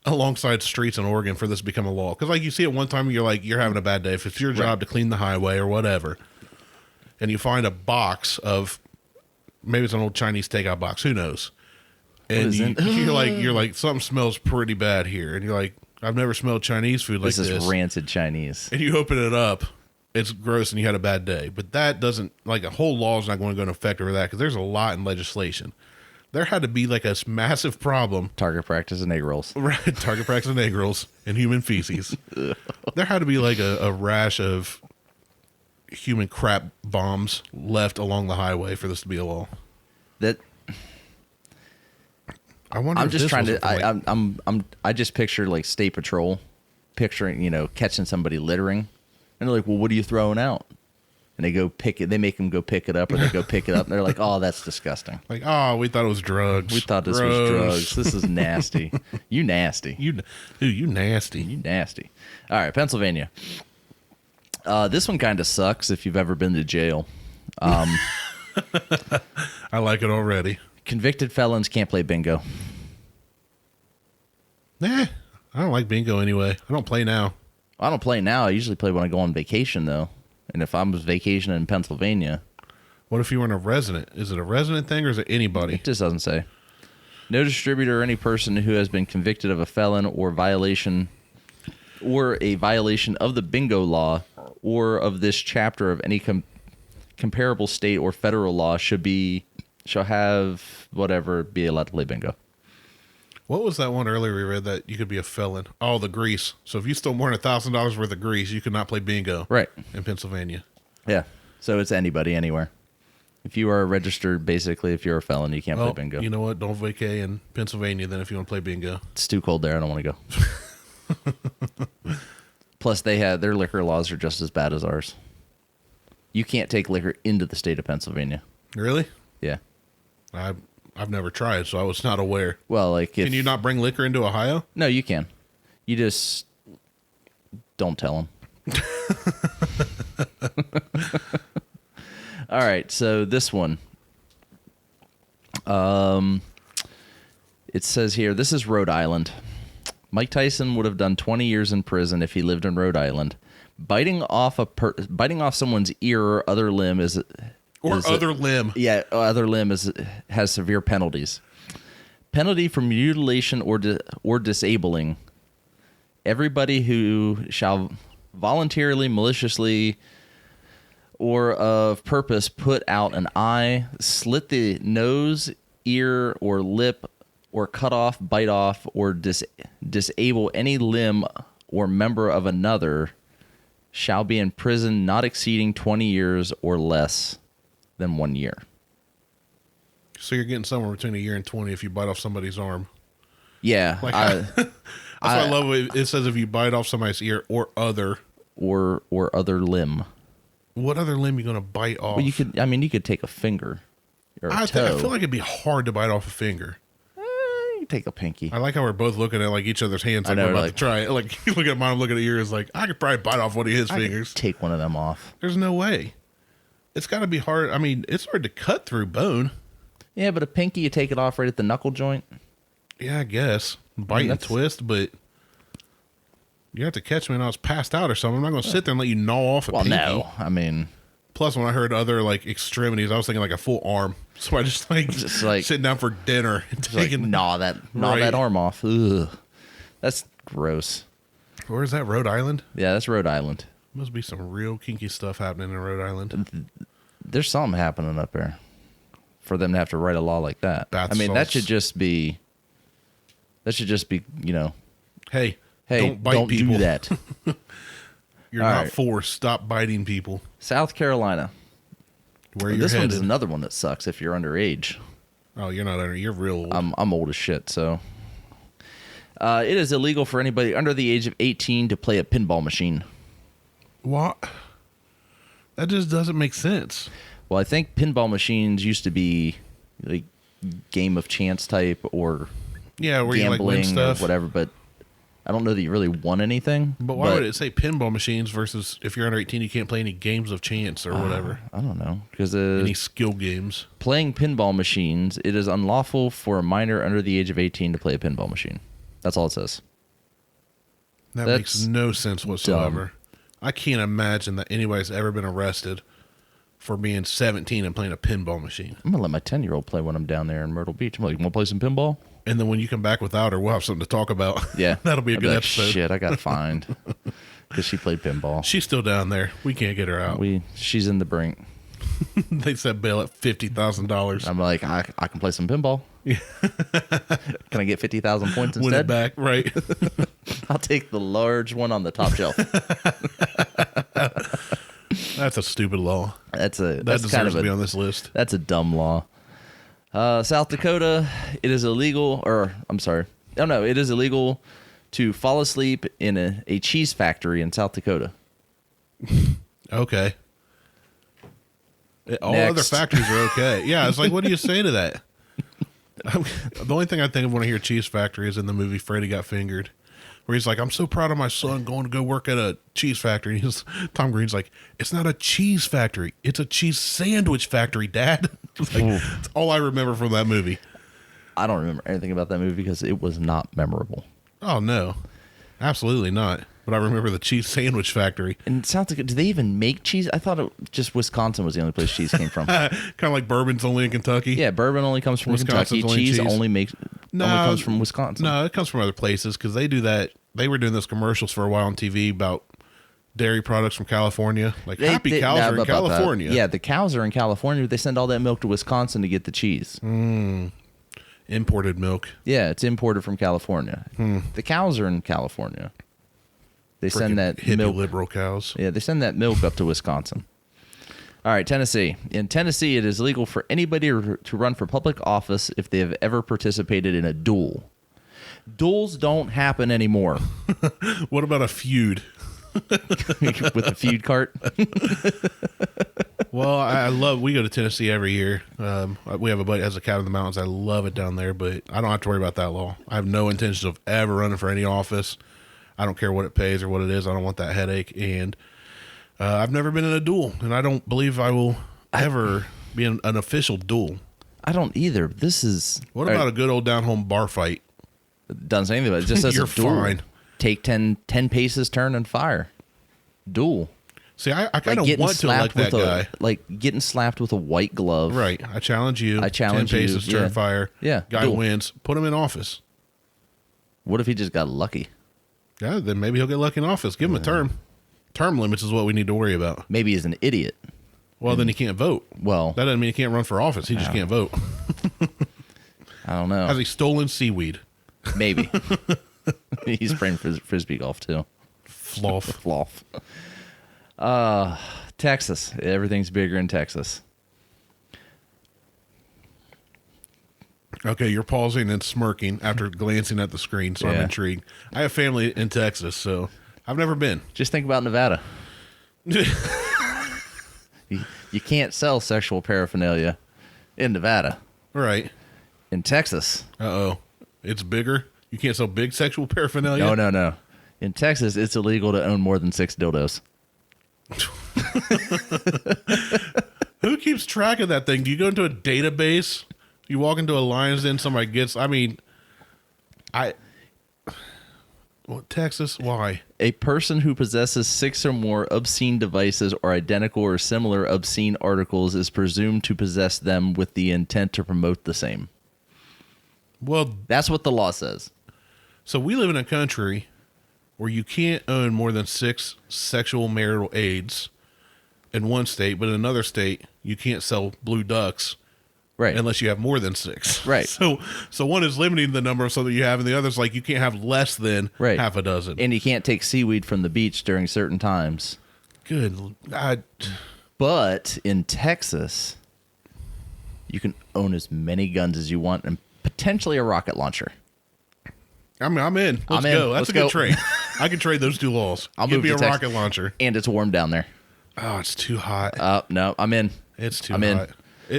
alongside streets in Oregon for this to become a law. Because like you see it one time, you're having a bad day. If it's your job to clean the highway or whatever, and you find a box of, maybe it's an old Chinese takeout box, who knows? And is it? you're like something smells pretty bad here, and you're like, I've never smelled Chinese food like This this. is rancid Chinese. And you open it up, it's gross, and you had a bad day. But that doesn't, like, a whole law is not going to go into effect over that, because there's a lot in legislation. There had to be like a massive problem. Target practice and egg rolls. Right, target practice and egg rolls and human feces. There had to be like a rash of human crap bombs left along the highway for this to be a law. That I wonder. I'm if just this trying was to. I just picture like state patrol, picturing catching somebody littering, and they're like, "Well, what are you throwing out?" And they go pick it. They make them go pick it up, or they go pick it up, and they're like, "Oh, that's disgusting. like, oh, we thought it was drugs. We thought this was Gross. drugs. This is nasty. You nasty. You nasty. You nasty." All right, Pennsylvania. This one kind of sucks if you've ever been to jail. I like it already. Convicted felons can't play bingo. Nah, I don't like bingo anyway. I don't play now. I don't play now. I usually play when I go on vacation, though. And if I was vacationing in Pennsylvania, What if you weren't a resident? Is it a resident thing or is it anybody? it just doesn't say. No distributor or any person who has been convicted of a felon or violation or a violation of the bingo law or of this chapter of any comparable state or federal law shall have whatever be allowed to play bingo. What was that one earlier we read that you could be a felon? Oh, the grease. So if you stole more than $1,000 worth of grease, you could not play bingo. Right. In Pennsylvania. Yeah. So it's anybody, anywhere. If you are registered, basically, if you're a felon, you can't play bingo. You know what? Don't vacay in Pennsylvania then if you want to play bingo. It's too cold there. I don't want to go. Plus, their liquor laws are just as bad as ours. You can't take liquor into the state of Pennsylvania. Really? Yeah. I've never tried, so I was not aware. Well, like, can you not bring liquor into Ohio? No, you can. You just don't tell them. All right, so this one. It says here, this is Rhode Island. Mike Tyson would have done 20 years in prison if he lived in Rhode Island. Biting off someone's ear or other limb has severe penalties. Penalty for mutilation or disabling. Everybody who shall voluntarily, maliciously, or of purpose put out an eye, slit the nose, ear, or lip, or cut off, bite off, or disable any limb or member of another shall be in prison not exceeding 20 years or less than 1 year. So you're getting somewhere between a year and 20 if you bite off somebody's arm. Yeah. That's why I love it says if you bite off somebody's ear or other. Or other limb. What other limb are you going to bite off? Well, you could take a finger or a toe. I feel like it'd be hard to bite off a finger. You take a pinky. I like how we're both looking at like each other's hands like we're about to try it. Like you look at mine, I'm looking at yours like I could probably bite off one of his fingers. Take one of them off. There's no way. It's got to be hard. I mean, it's hard to cut through bone. Yeah, but a pinky, you take it off right at the knuckle joint. Yeah, I guess. Bite and twist, but you have to catch me when I was passed out or something. I'm not going to sit there and let you gnaw off a pinky. No. I mean... Plus, when I heard other like extremities, I was thinking like a full arm. So I just like sitting down for dinner and taking gnaw that arm off. Ugh. That's gross. Where is that? Rhode Island? Yeah, that's Rhode Island. Must be some real kinky stuff happening in Rhode Island. There's something happening up there for them to have to write a law like that. Bath I mean, salts. that should just be, Hey, don't bite people. Do that. You're not forced. Stop biting people. South Carolina. Where you're This headed. one's another one that sucks if you're underage. Oh, you're not under. You're real old. I'm old as shit, so. It is illegal for anybody under the age of 18 to play a pinball machine. What? That just doesn't make sense. Well, I think pinball machines used to be like game of chance type or where you like win gambling stuff or whatever, but I don't know that you really won anything. But why would it say pinball machines versus if you're under 18 you can't play any games of chance or whatever? I don't know. Because any skill games. Playing pinball machines, it is unlawful for a minor under the age of 18 to play a pinball machine. That's all it says. That makes no sense whatsoever. Dumb. I can't imagine that anybody's ever been arrested for being 17 and playing a pinball machine. I'm going to let my 10-year-old play when I'm down there in Myrtle Beach. I'm like, you want to play some pinball? And then when you come back without her, we'll have something to talk about. Yeah. That'll be a good episode. Shit, I got fined because she played pinball. She's still down there. We can't get her out. She's in the brink. They set bail at $50,000. I'm like, I can play some pinball. Yeah. Can I get 50,000 points instead? Win it back, right? I'll take the large one on the top shelf. That's a stupid law. That deserves kind of to be on this list. That's a dumb law. South Dakota, it is illegal, it is illegal to fall asleep in a cheese factory in South Dakota. Okay. All Next. other factories are okay. Yeah, it's like, what do you say to that? The only thing I think of when I hear cheese factory is in the movie Freddy Got Fingered, where he's like, I'm so proud of my son going to go work at a cheese factory. And Tom Green's like, it's not a cheese factory. It's a cheese sandwich factory, Dad. It's like, that's all I remember from that movie. I don't remember anything about that movie because it was not memorable. Oh, no. Absolutely not. But I remember the cheese sandwich factory. In South Dakota, do they even make cheese? I thought just Wisconsin was the only place cheese came from. Kind of like bourbon's only in Kentucky. Yeah, bourbon only comes from Kentucky. Cheese only comes from Wisconsin. No, it comes from other places because they do that. They were doing those commercials for a while on TV about dairy products from California. Like happy cows are in California. Yeah, the cows are in California. They send all that milk to Wisconsin to get the cheese. Imported milk. Yeah, it's imported from California. The cows are in California. They send that hippie milk. Liberal cows. Yeah, they send that milk up to Wisconsin. All right, Tennessee. In Tennessee, it is legal for anybody to run for public office if they have ever participated in a duel. Duels don't happen anymore. What about a feud? with the feud cart. Well, we go to Tennessee every year. We have a buddy that has a cabin in the mountains. I love it down there, but I don't have to worry about that law. I have no intentions of ever running for any office. I don't care what it pays or what it is. I don't want that headache. And I've never been in a duel, and I don't believe I will ever be in an official duel. I don't either. This is... What about a good old down-home bar fight? Doesn't say anything about it. It just says You're a duel. fine. Take 10 paces, turn, and fire. Duel. See, I kind of want to elect that guy. Like getting slapped with a white glove. Right. I challenge you. 10 paces, turn, fire. Yeah. Guy wins. Put him in office. What if he just got lucky? Yeah, then maybe he'll get lucky in office. Give him a term. Term limits is what we need to worry about. Maybe he's an idiot. Well, then he can't vote. Well, that doesn't mean he can't run for office. He just can't vote. I don't know. Has he stolen seaweed? Maybe. He's playing frisbee golf too. Floff. Texas. Everything's bigger in Texas. Okay, you're pausing and smirking after glancing at the screen, so I'm intrigued. I have family in Texas, so I've never been. Just think about Nevada. You can't sell sexual paraphernalia in Nevada. Right. In Texas. Uh-oh. It's bigger? You can't sell big sexual paraphernalia? No. In Texas, it's illegal to own more than 6 dildos. Who keeps track of that thing? Do you go into a database? You walk into a Lion's Den, somebody gets... Texas? Why? A person who possesses 6 or more obscene devices or identical or similar obscene articles is presumed to possess them with the intent to promote the same. Well, that's what the law says. So we live in a country where you can't own more than 6 sexual marital aids in one state, but in another state, you can't sell blue ducks. Right. Unless you have more than 6. Right. So one is limiting the number so that you have, and the other's like you can't have less than half a dozen. And you can't take seaweed from the beach during certain times. Good. But in Texas, you can own as many guns as you want and potentially a rocket launcher. I'm in. Let's go. That's a good trade. I can trade those 2 laws. Give me a rocket launcher. And it's warm down there. Oh, it's too hot. No, I'm in. It's too hot.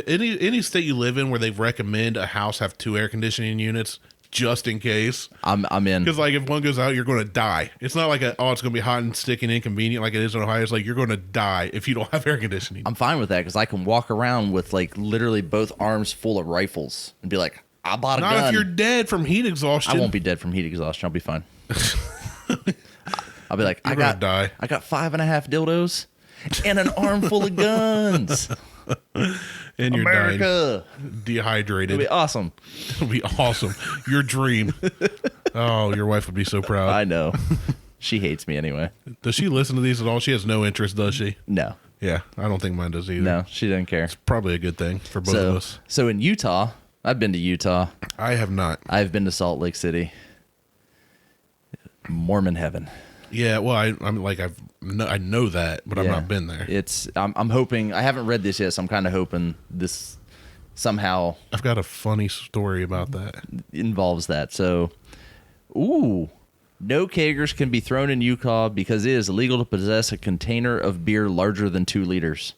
Any state you live in where they recommend a house have 2 air conditioning units just in case. I'm in. Because like if one goes out, you're going to die. It's not like it's going to be hot and sticky and inconvenient like it is in Ohio. It's like you're going to die if you don't have air conditioning. I'm fine with that because I can walk around with like literally both arms full of rifles and be like, I bought a gun. Not if you're dead from heat exhaustion. I won't be dead from heat exhaustion. I'll be fine. I'll be like, I got 5.5 dildos and an arm full of guns. And you're America. Dehydrated. It'll be awesome. It'll be awesome. Your dream. Oh, your wife would be so proud. I know. She hates me anyway. Does she listen to these at all? She has no interest, does she? No. Yeah, I don't think mine does either. No, she doesn't care. It's probably a good thing for both of us. So in Utah, I've been to Utah. I have not. I've been to Salt Lake City. Mormon heaven. Yeah, well, I know that, but I've not been there. I'm hoping. I haven't read this yet, so I'm kind of hoping this somehow. I've got a funny story about that. Involves that. So, no kegers can be thrown in Utah because it is illegal to possess a container of beer larger than 2 liters.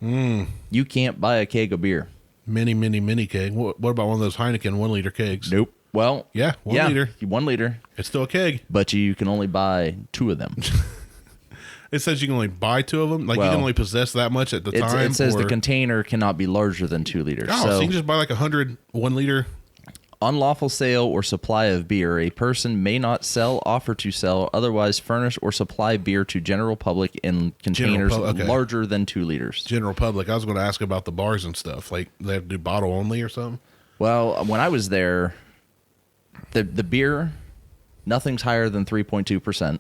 You can't buy a keg of beer. Mini keg. What about one of those Heineken 1 liter kegs? Nope. Well, 1 liter. 1 liter. It's still a keg. But you can only buy 2 of them. It says you can only buy 2 of them? Like you can only possess that much at the time? It says the container cannot be larger than 2 liters. Oh, so you can just buy like 100 1 liter? Unlawful sale or supply of beer. A person may not sell, offer to sell, otherwise furnish or supply beer to general public in containers larger than 2 liters. General public. I was going to ask about the bars and stuff. Like they have to do bottle only or something? Well, when I was there, the beer, nothing's higher than 3.2%.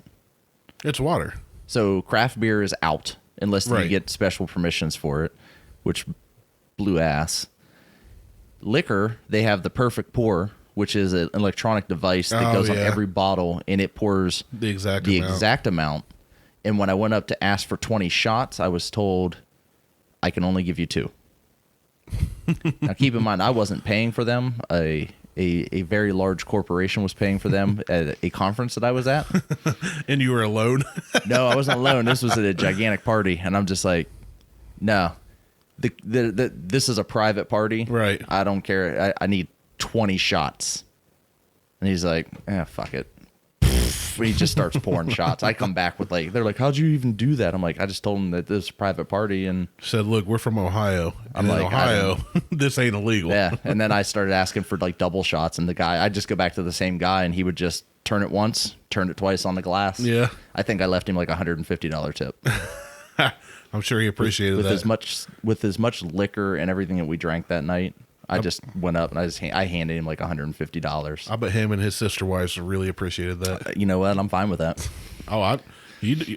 It's water. So craft beer is out unless you get special permissions for it, which blew ass. Liquor, they have the perfect pour, which is an electronic device that goes on every bottle, and it pours the exact amount. And when I went up to ask for 20 shots, I was told I can only give you 2. Now, keep in mind, I wasn't paying for them. A a very large corporation was paying for them at a conference that I was at. And you were alone? No, I wasn't alone. This was at a gigantic party, and I'm just like, no, this is a private party. Right. I don't care. I need 20 shots. And he's like, fuck it. He just starts pouring shots. I come back with they're like, how'd you even do that? I'm like, I just told him that this is a private party, and said, look, we're from Ohio. I'm in like, Ohio, this ain't illegal. Yeah. And then I started asking for double shots, and I'd just go back to the same guy, and he would just turn it once, turn it twice on the glass. Yeah. I think I left him like $150 tip. I'm sure he appreciated with that. With as much liquor and everything that we drank that night. I just went up and I handed him like $150. I bet him and his sister wives really appreciated that. You know what? I'm fine with that. Oh, I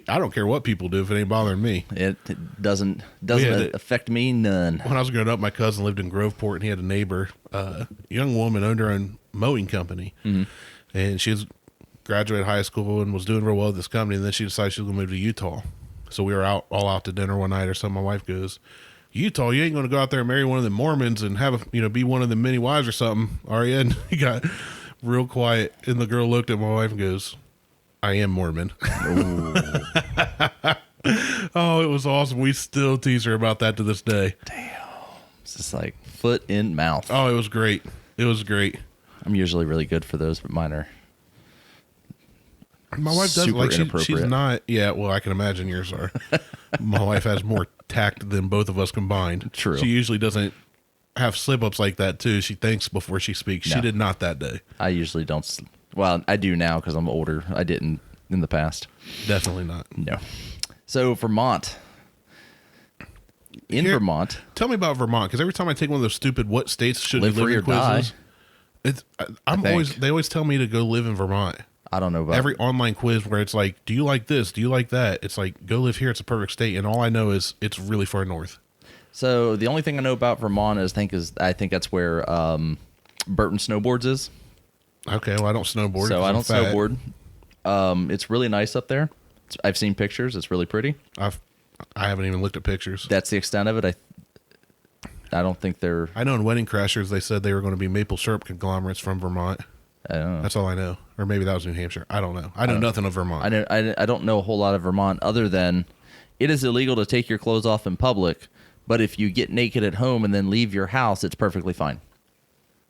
don't care what people do if it ain't bothering me. It doesn't affect me none. When I was growing up, my cousin lived in Groveport, and he had a neighbor, young woman, owned her own mowing company, and she was graduated high school and was doing real well with this company. And then she decided she was going to move to Utah. So we were all out to dinner one night or something. My wife goes, Utah, you ain't going to go out there and marry one of the Mormons and have be one of the many wives or something, are you? And he got real quiet, and the girl looked at my wife and goes, I am Mormon. Oh, it was awesome. We still tease her about that to this day. Damn. It's just like foot in mouth. Oh, it was great. It was great. I'm usually really good for those, but mine are my wife does super like inappropriate. She's not. Yeah, well, I can imagine yours are. My wife has more tact than both of us combined. True. She usually doesn't have slip ups like that too. She thinks before she speaks. No. She did not that day. I usually don't. Well, I do now because I'm older. I didn't in the past. Definitely not. No. So Vermont. Vermont. Tell me about Vermont, because every time I take one of those stupid "what states should Live you live free in" or die. quizzes, they always tell me to go live in Vermont. I don't know about Every online quiz where it's like, do you like this? Do you like that? It's like, go live here. It's a perfect state. And all I know is it's really far north. So the only thing I know about Vermont I think that's where Burton Snowboards is. Okay, well, I don't snowboard. So I don't fat. snowboard. It's really nice up there. I've seen pictures. It's really pretty. I haven't even looked at pictures. That's the extent of it. I don't think they're. I know in Wedding Crashers they said they were going to be maple syrup conglomerates from Vermont. I don't know. That's all I know. Or maybe that was New Hampshire. I don't know. I know nothing of Vermont. I don't know a whole lot of Vermont other than it is illegal to take your clothes off in public, but if you get naked at home and then leave your house, it's perfectly fine.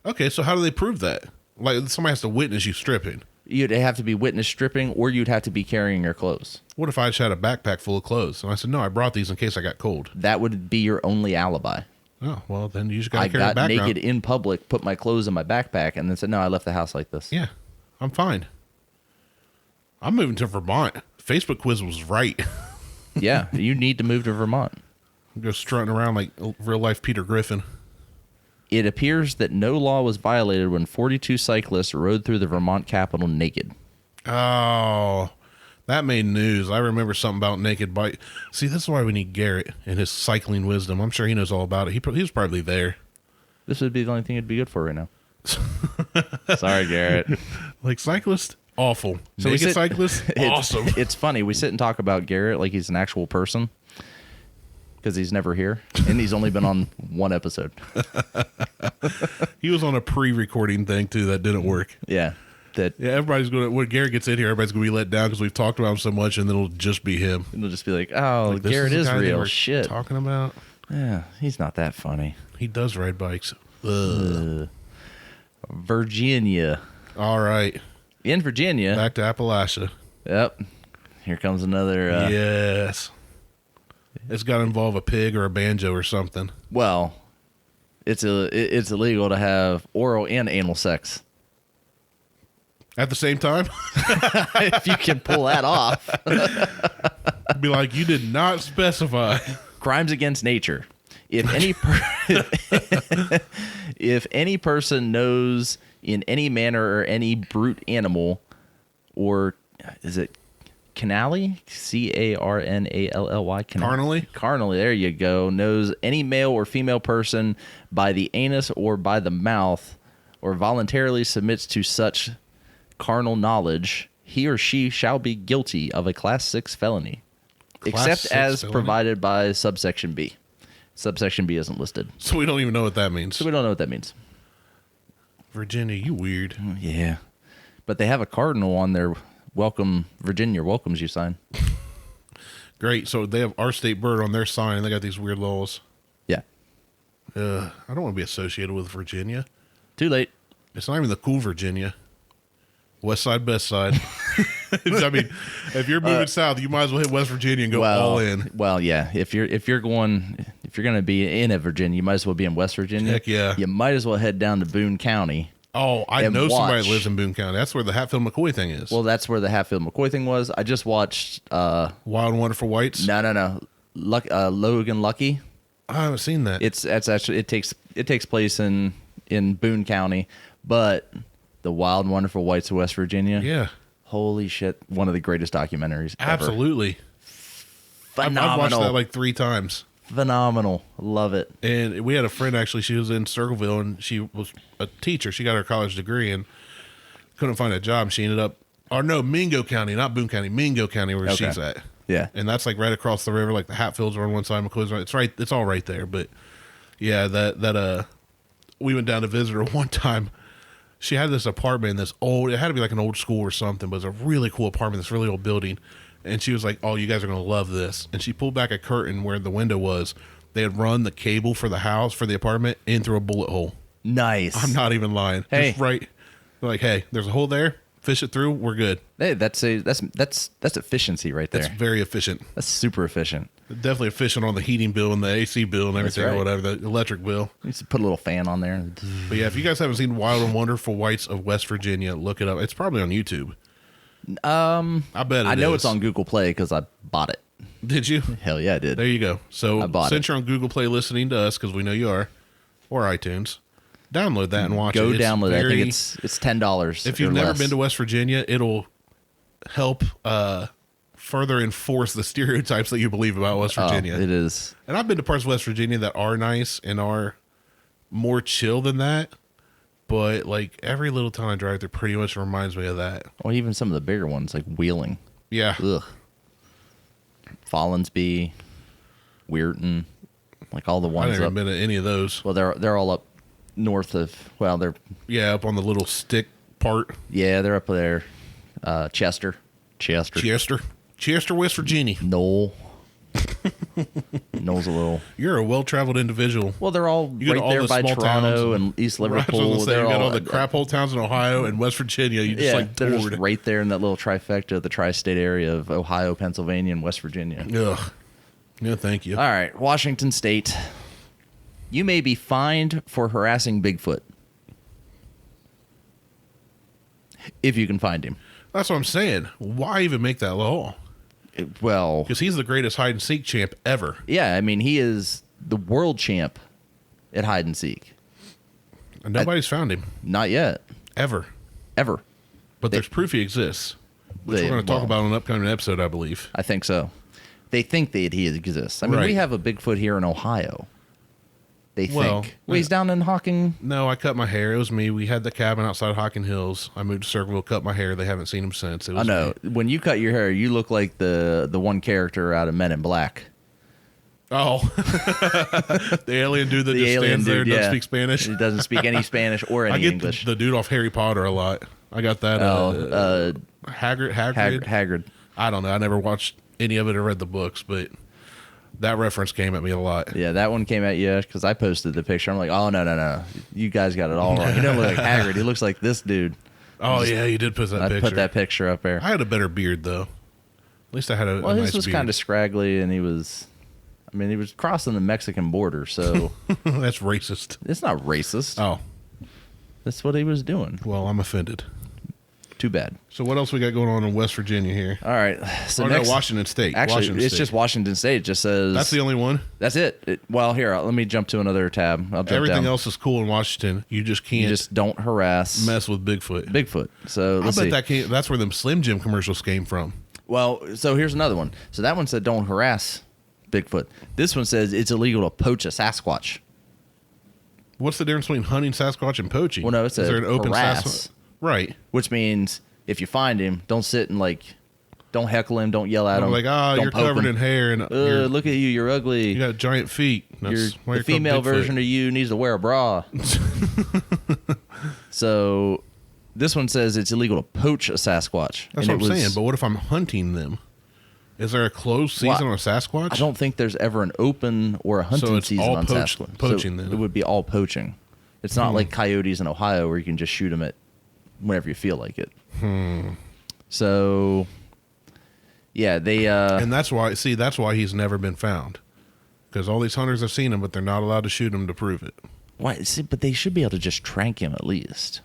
Okay, so how do they prove that? Like, somebody has to witness you stripping. You'd have to be witness stripping, or you'd have to be carrying your clothes. What if I just had a backpack full of clothes? And I said, no, I brought these in case I got cold. That would be your only alibi. Oh, well, then you just got I to carry a got background. naked in public, put my clothes in my backpack, and then said, no, I left the house like this. Yeah, I'm fine. I'm moving to Vermont. Facebook quiz was right. Yeah, you need to move to Vermont. Go strutting around like real life Peter Griffin. It appears that no law was violated when 42 cyclists rode through the Vermont capital naked. Oh, that made news. I remember something about naked bike. See, this is why we need Garrett and his cycling wisdom. I'm sure he knows all about it. He was probably there. This would be the only thing it'd be good for right now. Sorry, Garrett. Like cyclist, awful. So naked cyclist, awesome. It's funny. We sit and talk about Garrett like he's an actual person because he's never here, and he's only been on one episode. He was on a pre-recording thing too that didn't work. Yeah. Yeah, everybody's going to, when Garrett gets in here, everybody's going to be let down because we've talked about him so much, and then it'll just be him. And they'll just be like, oh, Like, Garrett the is guy they real. were Shit. Talking about? Yeah, he's not that funny. He does ride bikes. Ugh. Virginia. All right. In Virginia. Back to Appalachia. Yep. Here comes another. Yes. It's got to involve a pig or a banjo or something. Well, it's illegal to have oral and anal sex. At the same time? If you can pull that off. Be like, you did not specify. Crimes against nature. If any person knows in any manner or any brute animal, or is it carnally? Carnally? Carnally, there you go. Knows any male or female person by the anus or by the mouth, or voluntarily submits to such carnal knowledge, he or she shall be guilty of a Class 6 felony, except as provided by subsection B. Subsection B isn't listed. So we don't even know what that means. So we don't know what that means. Virginia, you weird. Yeah. But they have a cardinal on their Virginia welcomes you sign. Great. So they have our state bird on their sign, and they got these weird laws. Yeah. I don't want to be associated with Virginia. Too late. It's not even the cool Virginia. West side, best side. I mean, if you're moving south, you might as well hit West Virginia and go all in. Well, yeah. If you're going to be in a Virginia, you might as well be in West Virginia. Heck yeah. You might as well head down to Boone County. Oh, I know watch. somebody that lives in Boone County. That's where the Hatfield McCoy thing is. Well, that's where the Hatfield McCoy thing was. I just watched Wild and Wonderful Whites. No. Logan Lucky. I haven't seen that. It's actually it takes place in Boone County, but the Wild and Wonderful Whites of West Virginia. Yeah. Holy shit! One of the greatest documentaries ever. Absolutely. Phenomenal. I've watched that like 3 times. Phenomenal. Love it. And we had a friend, actually, she was in Circleville, and she was a teacher. She got her college degree and couldn't find a job. She ended up, Mingo County, not Boone County, Mingo County, where she's at. Yeah. And that's like right across the river, like the Hatfields are on one side, McCoy's right. It's all right there. But yeah, we went down to visit her one time. She had this apartment in this old, it had to be like an old school or something, but it was a really cool apartment, this really old building. And she was like, "Oh, you guys are going to love this." And she pulled back a curtain where the window was. They had run the cable for the house, for the apartment, in through a bullet hole. Nice. I'm not even lying. Hey. Just right. They're like, "Hey, there's a hole there. Fish it through. We're good." Hey, that's efficiency right there. That's very efficient. That's super efficient. Definitely efficient on the heating bill and the AC bill and everything, right. or whatever, the electric bill. You just put a little fan on there. But yeah, if you guys haven't seen Wild and Wonderful Whites of West Virginia, look it up. It's probably on YouTube. I bet I know it's on Google Play because I bought it. Did you? Hell yeah, I did. There you go. So I bought since you're on Google Play listening to us, because we know you are, or iTunes, download that and watch Go it. It's download it. I very- think it's $10. If you've never been to West Virginia, it'll help further enforce the stereotypes that you believe about West Virginia. It is. And I've been to parts of West Virginia that are nice and are more chill than that. But like every little town I drive through pretty much reminds me of that. Well, even some of the bigger ones like Wheeling. Yeah. Ugh. Follinsby, Weirton, like all the I've ones never up. been to any of those. Well, they're all up north of. Well, they're Yeah, up on the little stick part. they're up there. Chester, Chester, West Virginia. Knoll. Knowles a little. You're a well-traveled individual. Well, they're all You go to right all there the by small Toronto towns and East Right, I was Liverpool. gonna say, They're you got all all the crap hole towns in Ohio and West Virginia. You just like they're toured. just right there in that little trifecta, the tri-state area of Ohio, Pennsylvania, and West Virginia. Ugh. No, thank you. All right, Washington State. You may be fined for harassing Bigfoot. If you can find him. That's what I'm saying. Why even make that law? Well, Because he's the greatest hide and seek champ ever. yeah, I mean, he is the world champ at hide and seek. And nobody's found him. Not yet. Ever. Ever. But there's proof he exists. Which we're going to talk about in an upcoming episode, I believe. I think so. They think that he exists. I mean, Right. we have a Bigfoot here in Ohio. They Well, think. Well, he's down in Hocking. No, I cut my hair. It was me. We had the cabin outside Hocking Hills. I moved to Circleville, cut my hair. They haven't seen him since. It I was know. me. When you cut your hair, you look like the one character out of Men in Black. Oh. The alien dude that just stands there and doesn't speak Spanish. He doesn't speak any Spanish or I any get English. the dude off Harry Potter a lot. I got that. Hagrid. Hagrid. I don't know. I never watched any of it or read the books, but that reference came at me a lot. Yeah, that one came at you because I posted the picture. I'm like, oh, no. You guys got it all wrong. He doesn't look like Hagrid. He looks like this dude. Oh, yeah, you did put that I picture. put that picture up there. I had a better beard, though. At least I had a Well, nice his was beard. kind of scraggly, and he was crossing the Mexican border, so That's racist. it's not racist. Oh, That's what he was doing. well, I'm offended. Too bad. So what else we got going on in West Virginia here? All right. So Oh, next, no, Washington State. Actually, Washington it's State. just Washington State. It just says That's the only one? That's it. Well, here, let me jump to another tab. I'll jump Everything down. else is cool in Washington. You just can't You just don't harass mess with Bigfoot. Bigfoot. So I let's bet see. that's where them Slim Jim commercials came from. Well, so here's another one. So that one said don't harass Bigfoot. This one says it's illegal to poach a Sasquatch. What's the difference between hunting Sasquatch and poaching? Well, no, it said Is there an open harass. Sasquatch? Right. Which means if you find him, don't sit and don't heckle him, don't yell at I'm him. like, don't you're poke covered him. in hair and Look at you, you're ugly. you got giant feet. That's why The you're called female Bigfoot. version of you needs to wear a bra. So this one says it's illegal to poach a Sasquatch. That's what I'm saying. But what if I'm hunting them? Is there a closed season on a Sasquatch? I don't think there's ever an open or a hunting season on Sasquatch. Poaching then. It would be all poaching. It's not like coyotes in Ohio where you can just shoot them at whenever you feel like it. So, yeah, they... and that's why he's never been found. Because all these hunters have seen him, but they're not allowed to shoot him to prove it. Why? See, but they should be able to just trank him at least.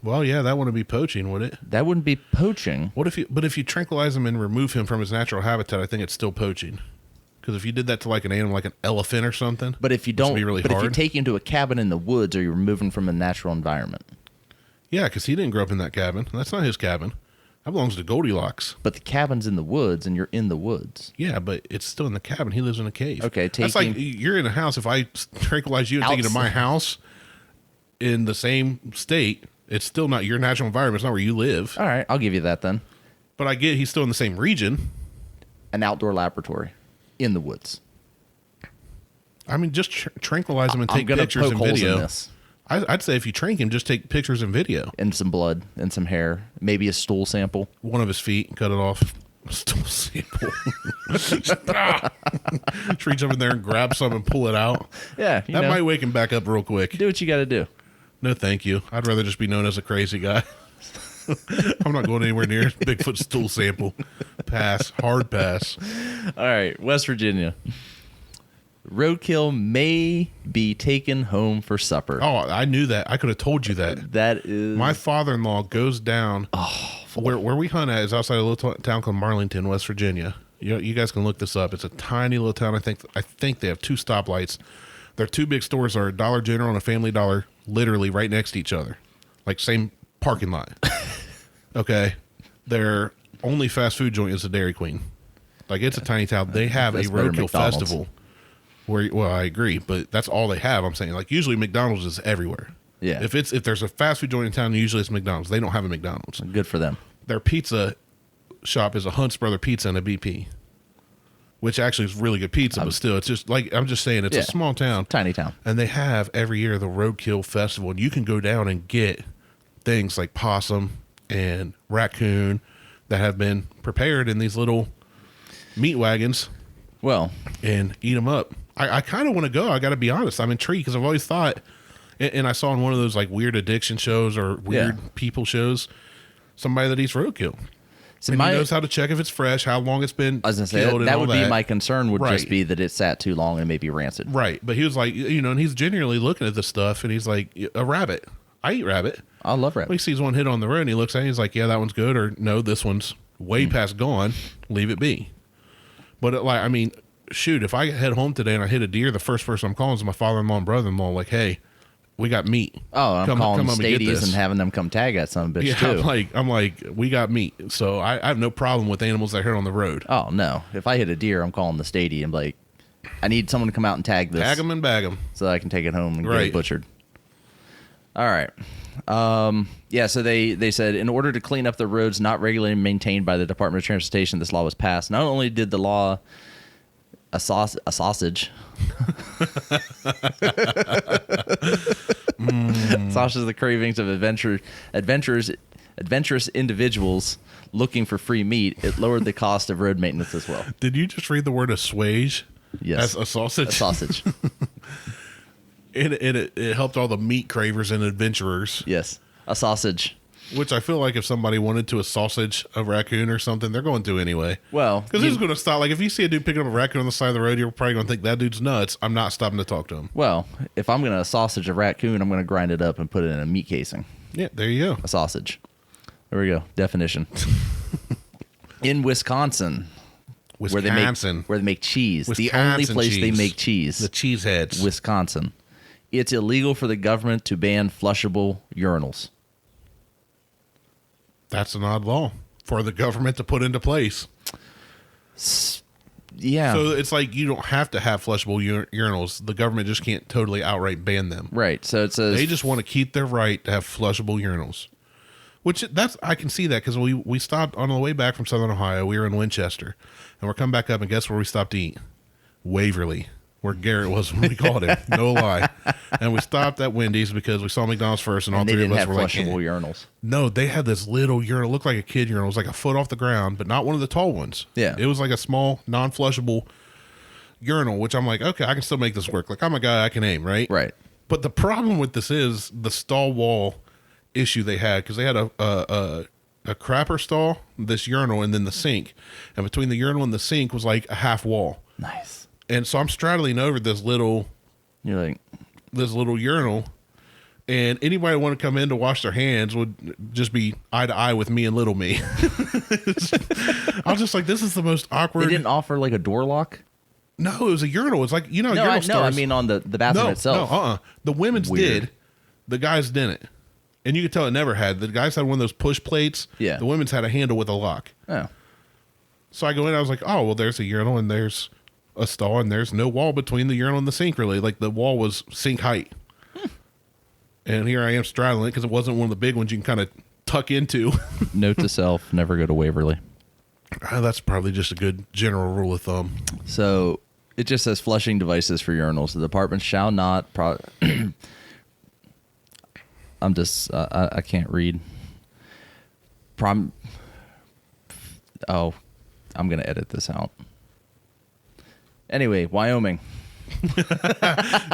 Well, yeah, that wouldn't be poaching, would it? That wouldn't be poaching. But if you tranquilize him and remove him from his natural habitat, I think it's still poaching. Because if you did that to like an animal, like an elephant or something, but if you don't, be really but hard. if you take him to a cabin in the woods, or you remove him from a natural environment. Yeah, because he didn't grow up in that cabin. That's not his cabin. That belongs to Goldilocks. But the cabin's in the woods, and you're in the woods. Yeah, but it's still in the cabin. He lives in a cave. Okay, that's like you're in a house. If I tranquilize you and take you to my house in the same state, it's still not your natural environment. It's not where you live. All right, I'll give you that then. But I get he's still in the same region. An outdoor laboratory in the woods. I mean, just tranquilize him and take pictures and video. I'd say if you trank him, just take pictures and video. And some blood and some hair. Maybe a stool sample. One of his feet, cut it off. Stool sample. Just reach up in there and grab some and pull it out. Yeah. That might wake him back up real quick. Do what you got to do. No, thank you. I'd rather just be known as a crazy guy. I'm not going anywhere near Bigfoot stool sample. Pass. Hard pass. All right. West Virginia. Roadkill may be taken home for supper. Oh, I knew that. I could have told you that. That is... My father-in-law goes down... Where we hunt at is outside a little town called Marlington, West Virginia. You guys can look this up. It's a tiny little town. I think they have 2 stoplights. Their 2 big stores are a Dollar General and a Family Dollar, literally right next to each other. Like same parking lot. Okay? Their only fast food joint is the Dairy Queen. Like it's a tiny town. They have a roadkill festival. Well, I agree, but that's all they have. I'm saying, like, usually McDonald's is everywhere. Yeah. If there's a fast food joint in town, usually it's McDonald's. They don't have a McDonald's. Good for them. Their pizza shop is a Hunt's Brother Pizza and a BP, which actually is really good pizza, but still, it's just like I'm just saying, it's a small town, tiny town, and they have every year the Roadkill Festival, and you can go down and get things like possum and raccoon that have been prepared in these little meat wagons. Well, and eat them up. I kind of want to go. I got to be honest. I'm intrigued because I've always thought, and I saw in one of those like weird addiction shows or weird people shows, somebody that eats roadkill. So and he knows how to check if it's fresh, how long it's been. I was gonna say that would be my concern. Would just be that it sat too long and maybe rancid. Right, but he was like, and he's genuinely looking at this stuff, and he's like, a rabbit. I eat rabbit. I love rabbit. He sees one hit on the road, and he looks at it, and he's like, yeah, that one's good, or no, this one's way past gone. Leave it be. But shoot, if I head home today and I hit a deer, the first person I'm calling is my father-in-law and brother-in-law. Like, hey, we got meat. Oh, I'm calling Stadies and having them come tag that son of a bitch too. I'm like, we got meat. So I have no problem with animals that hurt on the road. Oh no, if I hit a deer, I'm calling the stadium. Like, I need someone to come out and tag this. Tag them and bag them so I can take it home and get it butchered. All right. So they said in order to clean up the roads not regularly maintained by the Department of Transportation, this law was passed. Not only did the law a sausage. Sausage is the cravings of adventurous individuals looking for free meat. It lowered the cost of road maintenance as well. Did you just read the word assuage? Yes. As a sausage? A sausage. It helped all the meat cravers and adventurers. Yes. A sausage. Which I feel like if somebody wanted to a sausage a raccoon or something, they're going to anyway. Well, because who's going to stop? Like if you see a dude picking up a raccoon on the side of the road, you're probably going to think that dude's nuts. I'm not stopping to talk to him. Well, if I'm going to sausage a raccoon, I'm going to grind it up and put it in a meat casing. Yeah, there you go. A sausage. There we go. Definition. In Wisconsin. Where they make cheese. The only place they make cheese. The cheeseheads. Wisconsin. It's illegal for the government to ban flushable urinals. That's an odd law for the government to put into place. Yeah. So it's like you don't have to have flushable urinals. The government just can't totally outright ban them. Right. So it says they just want to keep their right to have flushable urinals. Which I can see that because we stopped on the way back from Southern Ohio. We were in Winchester, and we're coming back up, and guess where we stopped to eat? Waverly. where Garrett was when we called him. No lie. And we stopped at Wendy's because we saw McDonald's first, and all they three of didn't us have were like, flushable urinals. no, they had this little urinal, looked like a kid urinal. It was like a foot off the ground, but not one of the tall ones. Yeah. It was like a small, non-flushable urinal, which I'm like, okay, I can still make this work. Like, I'm a guy, I can aim, right? Right. But the problem with this is the stall wall issue they had, because they had a crapper stall, this urinal, and then the sink. And between the urinal and the sink was like a half wall. Nice. And so I'm straddling over this little urinal, and anybody who wanted to come in to wash their hands would just be eye to eye with me and little me. I was just like, this is the most awkward. They didn't offer like a door lock? No, it was a urinal. It's like, No, urinal I stores. mean on the bathroom itself. No, The women's Weird. did. The guys didn't. And you could tell it never had. The guys had one of those push plates. Yeah. The women's had a handle with a lock. Oh. So I go in, I was like, oh, well, there's a urinal and there's a stall, and there's no wall between the urinal and the sink, really. Like, the wall was sink height. And here I am straddling it because it wasn't one of the big ones you can kind of tuck into. Note to self, never go to Waverly. That's probably just a good general rule of thumb. So it just says flushing devices for urinals. The department shall not. I'm just. I can't read. Oh, I'm gonna edit this out. Anyway, Wyoming. You're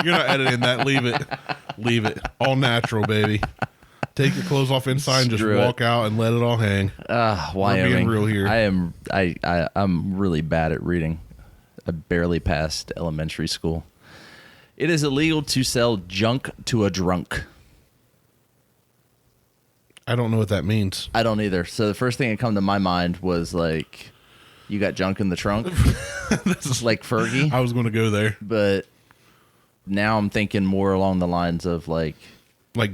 not editing that. Leave it. Leave it. All natural, baby. Take your clothes off inside and just Screw walk out and let it all hang. Wyoming. We're being real here. I'm really bad at reading. I barely passed elementary school. It is illegal to sell junk to a drunk. I don't know what that means. I don't either. So the first thing that come to my mind was like, you got junk in the trunk? This is like Fergie. I was going to go there. But now I'm thinking more along the lines of like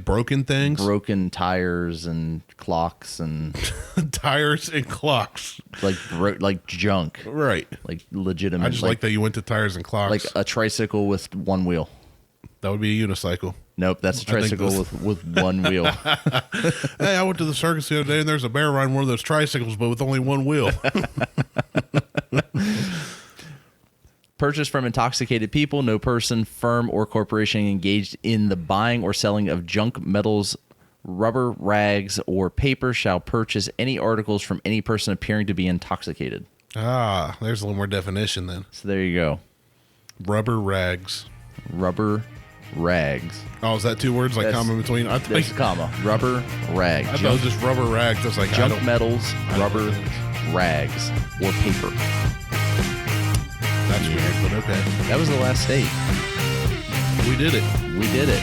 broken things? broken tires and clocks and Tires and clocks. like junk. Right. Like legitimate. I just like that you went to tires and clocks. Like a tricycle with one wheel. That would be a unicycle. Nope, that's a I think tricycle with one wheel. Hey, I went to the circus the other day, and there's a bear riding one of those tricycles, but with only one wheel. Purchase from intoxicated people. No person, firm, or corporation engaged in the buying or selling of junk metals, rubber, rags, or paper shall purchase any articles from any person appearing to be intoxicated. Ah, there's a little more definition then. So there you go. Rubber rags. Rubber rags. Oh, is that two words like That's- comma in between? I There's a comma. Rubber rag. thought it was just rubber rags. I was like, I Junk don't- metals, I don't know rubber, what it is. rags, or paper. That's weird, but okay. That was the last state. We did it. We did it.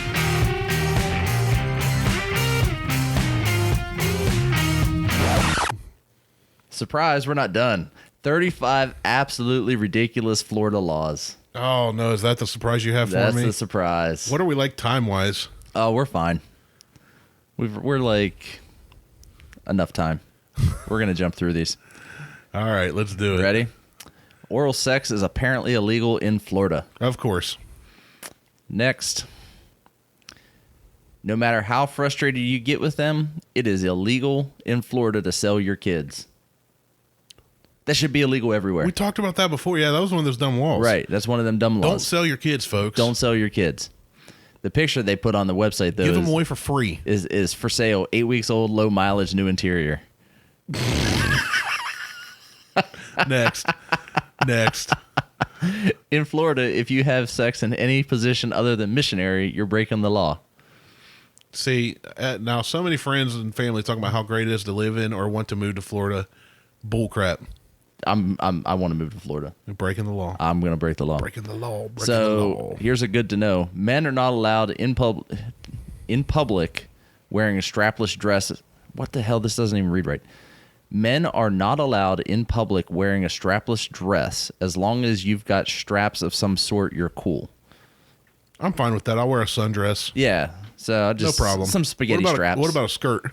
Surprise, we're not done. 35 absolutely ridiculous Florida laws. Oh, no. Is that the surprise you have for That's me? the surprise. What are we like time-wise? Oh, we're fine. We're like enough time. We're going to jump through these. All right, let's do it. Ready? Oral sex is apparently illegal in Florida. Of course. Next. No matter how frustrated you get with them, it is illegal in Florida to sell your kids. That should be illegal everywhere. We talked about that before. Yeah, that was one of those dumb laws. Right. That's one of them dumb laws. Don't sell your kids, folks. Don't sell your kids. The picture they put on the website, though, Give them away for free. is for sale. 8 weeks old, low mileage, new interior. Next. Next. In Florida, if you have sex in any position other than missionary, you're breaking the law. See, now so many friends and family talking about how great it is to live in or want to move to Florida. Bull crap. I want to move to Florida. You're breaking the law. I'm going to break the law. Breaking the law. Breaking the So law. here's a good to know. Men are not allowed in public wearing a strapless dress. What the hell? This doesn't even read right. Men are not allowed in public wearing a strapless dress. As long as you've got straps of some sort, you're cool. I'm fine with that. I'll wear a sundress. Yeah. So just No problem. some spaghetti what about straps. What about a skirt?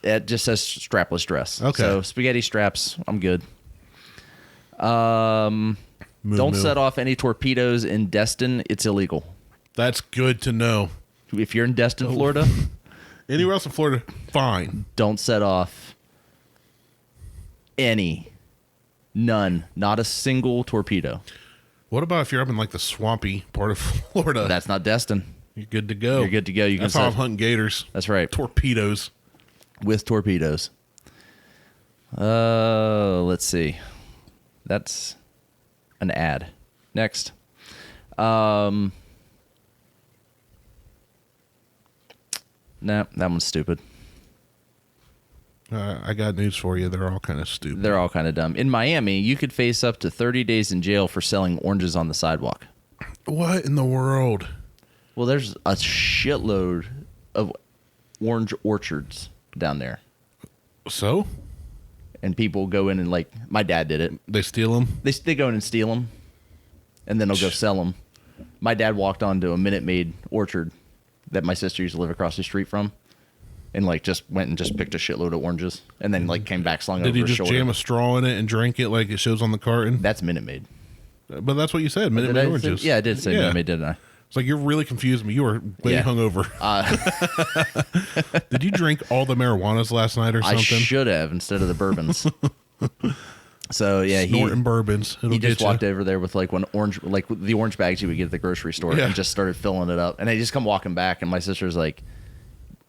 It just says strapless dress. Okay. So spaghetti straps, I'm good. Moo Don't moo. set off any torpedoes in Destin. It's illegal. That's good to know. If you're in Destin, Florida, Anywhere else in Florida, fine. don't set off none, not a single torpedo. What about if you're up in like the swampy part of Florida? That's not Destin. You're good to go. You're good to go. You That's can how I'm hunting gators. That's right. Torpedoes. With torpedoes. Let's see. That's an ad. Next. No, that one's stupid. I got news for you. They're all kind of stupid. They're all kind of dumb. In Miami, you could face up to 30 days in jail for selling oranges on the sidewalk. What in the world? Well, there's a shitload of orange orchards down there. So? And people go in and, like, my dad did it. They steal them? They go in and steal them, and then they'll go sell them. My dad walked onto a Minute Maid orchard that my sister used to live across the street from, and like just went and just picked a shitload of oranges, and then like came back slung over his shoulder. Did he just jam a straw in it and drink it like it shows on the carton? That's Minute Maid. But that's what you said, Minute Maid oranges. Yeah, I did say Minute Maid, didn't I? It's like you're really confusing me. You were way hungover. Did you drink all the marijuanas last night or something? I should have instead of the bourbons. So yeah, snorting bourbons. He just walked over there with like one orange, like the orange bags you would get at the grocery store, and just started filling it up. And they just come walking back, and my sister's like,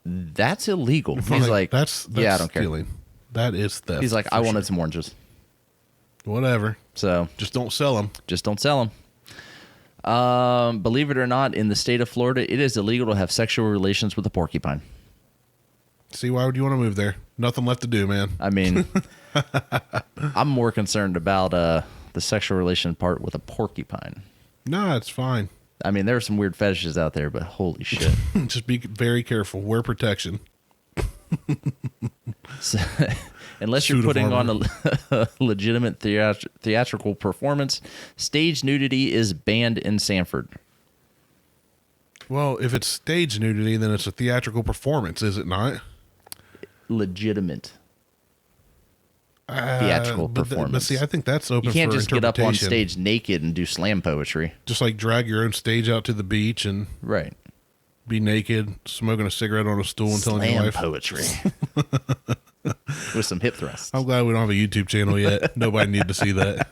"That's illegal." He's like, "That's yeah, I don't stealing. Care. That is theft." He's like, "I wanted some oranges." Whatever. So just don't sell them. Just don't sell them. Believe it or not, in the state of Florida, it is illegal to have sexual relations with a porcupine. See, why would you want to move there? Nothing left to do, man. I mean, I'm more concerned about the sexual relation part with a porcupine. No, it's fine. I mean, there are some weird fetishes out there, but holy shit. Just be very careful. Wear protection. So, unless you're putting on a legitimate theatrical performance, stage nudity is banned in Sanford. Well, if it's stage nudity, then it's a theatrical performance, is it not? Legitimate theatrical performance. But see, I think that's open for interpretation. You can't just get up on stage naked and do slam poetry. Just like drag your own stage out to the beach and be naked, smoking a cigarette on a stool and telling your wife. Slam poetry. With some hip thrusts. I'm glad we don't have a YouTube channel yet. Nobody need to see that.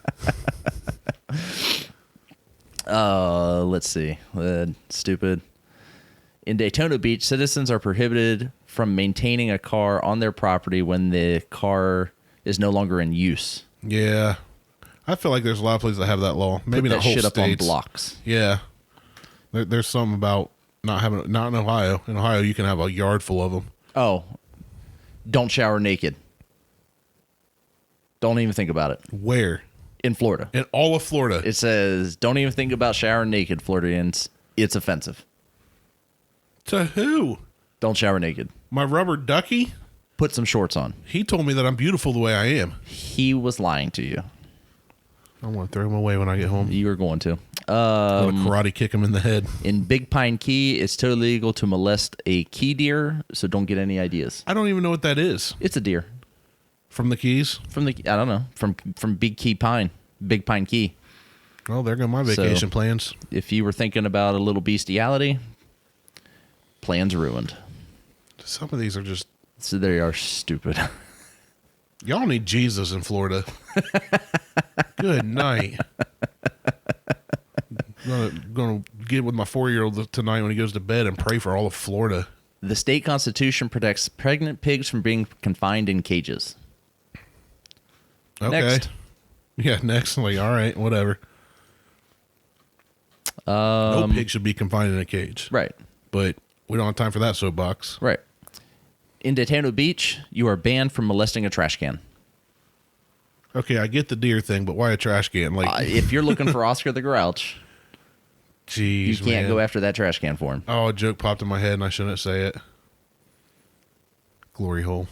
Let's see. Stupid. In Daytona Beach, citizens are prohibited from maintaining a car on their property when the car is no longer in use. Yeah. I feel like there's a lot of places that have that law. Maybe not whole shit states. Up on blocks. Yeah. There's something about not in Ohio. In Ohio, you can have a yard full of them. Oh. Don't shower naked. Don't even think about it. Where? In Florida. In all of Florida. It says, don't even think about showering naked, Floridians. It's offensive. To who? Don't shower naked. My rubber ducky? Put some shorts on. He told me that I'm beautiful the way I am. He was lying to you. I want to throw him away when I get home. You were going to. I'm going to karate kick him in the head. In Big Pine Key, it's totally legal to molest a key deer, so don't get any ideas. I don't even know what that is. It's a deer. From the Keys? I don't know. From Big Pine Key. Well, there go my vacation plans. If you were thinking about a little bestiality, plans ruined. Some of these are just... So they are stupid. Y'all need Jesus in Florida. Good night. I'm going to get with my 4-year-old tonight when he goes to bed and pray for all of Florida. The state constitution protects pregnant pigs from being confined in cages. Okay. Next. Yeah, next. Like, all right, whatever. No pig should be confined in a cage. Right. But we don't have time for that soapbox. Right. In Daytona Beach, you are banned from molesting a trash can. Okay, I get the deer thing, but why a trash can? Like, if you're looking for Oscar the Grouch, jeez, you can't go after that trash can for him. Oh, a joke popped in my head and I shouldn't say it. Glory hole.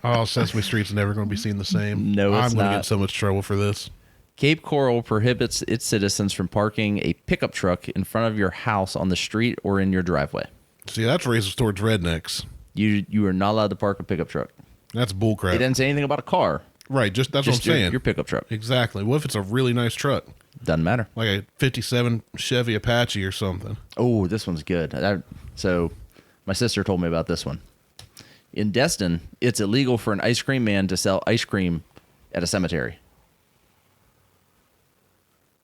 Oh, Sesame Street's never going to be seen the same. No, it's I'm going to not. get in so much trouble for this. Cape Coral prohibits its citizens from parking a pickup truck in front of your house on the street or in your driveway. See, that's racist towards rednecks. You are not allowed to park a pickup truck. That's bullcrap. It didn't say anything about a car. Right, that's what I'm saying. Your pickup truck. Exactly. What if it's a really nice truck? Doesn't matter. Like a 57 Chevy Apache or something. Oh, this one's good. So my sister told me about this one. In Destin, it's illegal for an ice cream man to sell ice cream at a cemetery.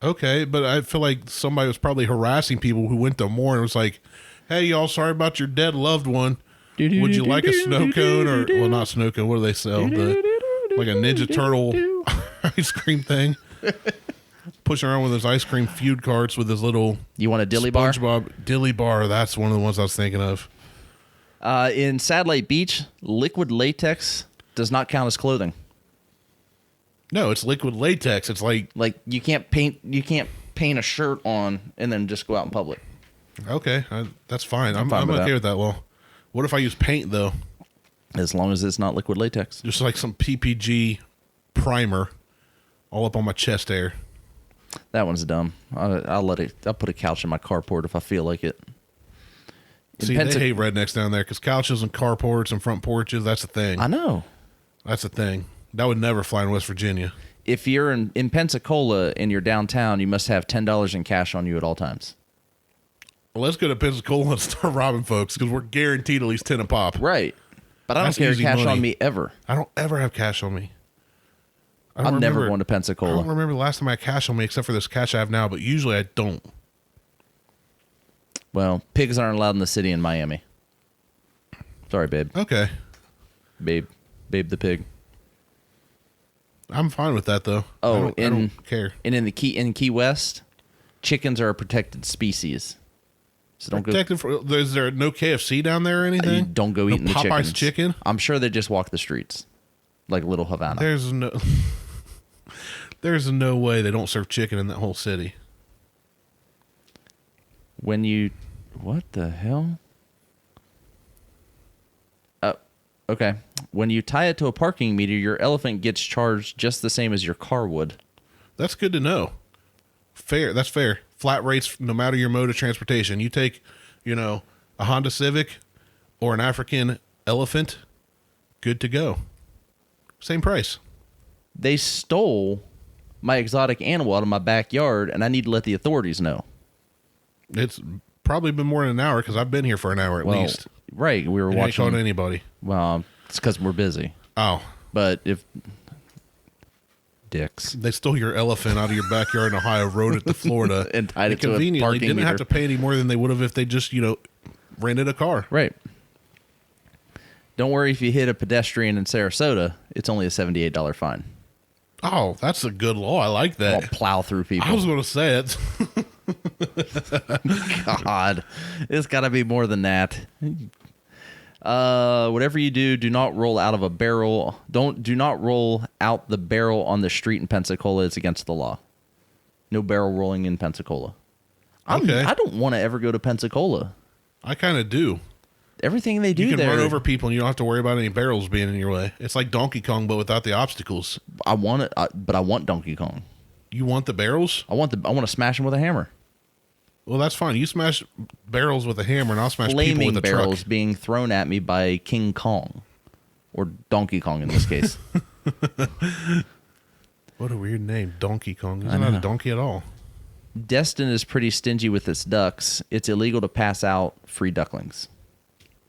Okay, but I feel like somebody was probably harassing people who went to mourn and was like, hey, y'all, sorry about your dead loved one. Would you like a snow cone or, well, not snow cone. What do they sell? Like a Ninja Turtle ice cream thing. Pushing around with his ice cream feud carts with his little. You want a dilly bar? SpongeBob dilly bar. That's one of the ones I was thinking of. In Satellite Beach, liquid latex does not count as clothing. No, it's liquid latex. It's like you can't paint a shirt on and then just go out in public. Okay, that's fine. I'm fine with okay that. with that law. What if I use paint though? As long as it's not liquid latex. Just like some PPG primer all up on my chest hair. That one's dumb. I'll put a couch in my carport if I feel like it. See, they hate rednecks down there because couches and carports and front porches, that's a thing. I know. That's a thing. That would never fly in West Virginia. If you're in Pensacola and you're downtown, you must have $10 in cash on you at all times. Well, let's go to Pensacola and start robbing folks because we're guaranteed at least 10 a pop. Right. But I don't carry cash on me ever. I don't ever have cash on me. I'm never going to Pensacola. I don't remember the last time I had cash on me except for this cash I have now, but usually I don't. Well, pigs aren't allowed in the city in Miami. Sorry, babe. Okay. Babe the pig. I'm fine with that though. Oh, I don't care. And in Key West, chickens are a protected species. So don't protected go. Is there no KFC down there or anything? You don't go eating the Popeye's chickens. chicken. I'm sure they just walk the streets, like Little Havana. There's no way they don't serve chicken in that whole city. What the hell? Okay. When you tie it to a parking meter, your elephant gets charged just the same as your car would. That's good to know. Fair. That's fair. Flat rates, no matter your mode of transportation. You take, a Honda Civic or an African elephant, good to go. Same price. They stole my exotic animal out of my backyard, and I need to let the authorities know. It's probably been more than an hour because I've been here for an hour at least. Right. We were and watching. You ain't called anybody. Well, it's because we're busy. Oh. But if... Dicks. They stole your elephant out of your backyard in Ohio, rode it to Florida, and tied it to a conveniently parking didn't meter. have to pay any more than they would have if they just, rented a car. Right. Don't worry if you hit a pedestrian in Sarasota. It's only a $78 fine. Oh, that's a good law. I like that. I'll plow through people. I was going to say it. God, it's got to be more than that. Whatever you do, do not roll out of a barrel. Do not roll out the barrel on the street in Pensacola. It's against the law. No barrel rolling in Pensacola. Okay. I don't want to ever go to Pensacola. I kind of do. Everything they do you can there, run over people and you don't have to worry about any barrels being in your way. It's like Donkey Kong, but without the obstacles. I want it, but I want Donkey Kong. You want the barrels? I want to smash them with a hammer. Well, that's fine. You smash barrels with a hammer, and I'll smash Flaming people with a barrels truck. being thrown at me by King Kong, or Donkey Kong in this case. What a weird name, Donkey Kong. He's not a donkey at all. Destin is pretty stingy with its ducks. It's illegal to pass out free ducklings.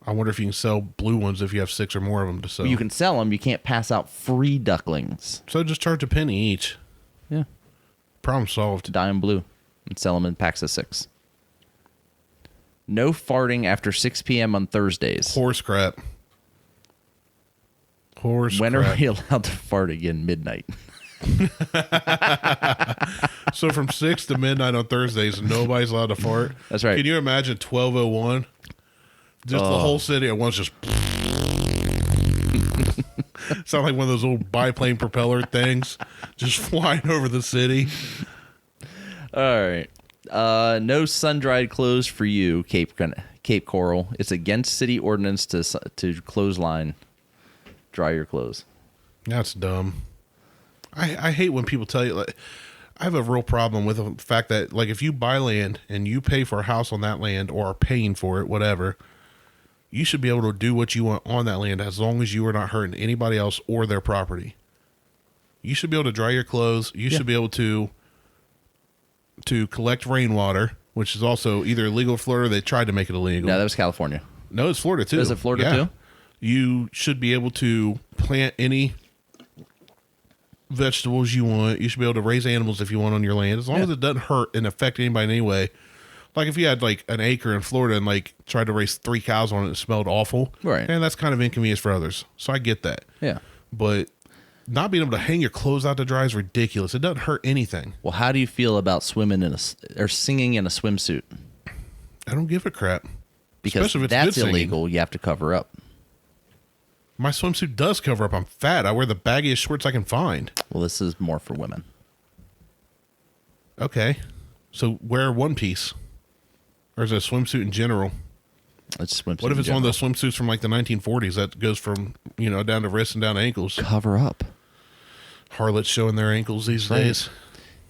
I wonder if you can sell blue ones if you have 6 or more of them to sell. You can sell them. You can't pass out free ducklings. So just charge a penny each. Yeah. Problem solved. Dye them blue and sell them in packs of 6. No farting after 6 p.m. on Thursdays. Horse crap. When are we allowed to fart again? Midnight. So from 6 to midnight on Thursdays, nobody's allowed to fart. That's right. Can you imagine 12:01? Just the whole city at once just sound like one of those old biplane propeller things just flying over the city. All right. No sun-dried clothes for you, Cape Coral. It's against city ordinance to clothesline dry your clothes. That's dumb. I hate when people tell you, like, I have a real problem with the fact that, like, if you buy land and you pay for a house on that land or are paying for it, whatever, you should be able to do what you want on that land as long as you are not hurting anybody else or their property. You should be able to dry your clothes. You should be able to collect rainwater, which is also either illegal in Florida or they tried to make it illegal. No, that was California. No, it's Florida too. Is it Florida too? You should be able to plant any vegetables you want. You should be able to raise animals if you want on your land, as long as it doesn't hurt and affect anybody in any way. Like if you had like an acre in Florida and like tried to raise 3 cows on it and it smelled awful, right? And that's kind of inconvenience for others. So I get that. Yeah. But not being able to hang your clothes out to dry is ridiculous. It doesn't hurt anything. Well, how do you feel about swimming or singing in a swimsuit? I don't give a crap. Because especially if it's that's good illegal. Singing. You have to cover up. My swimsuit does cover up. I'm fat. I wear the baggiest shorts I can find. Well, this is more for women. Okay. So wear one piece. Or is it a swimsuit in general? It's swimsuit. What if it's one of those swimsuits from like the 1940s that goes from, down to wrists and down to ankles? Cover up. Harlots showing their ankles these days.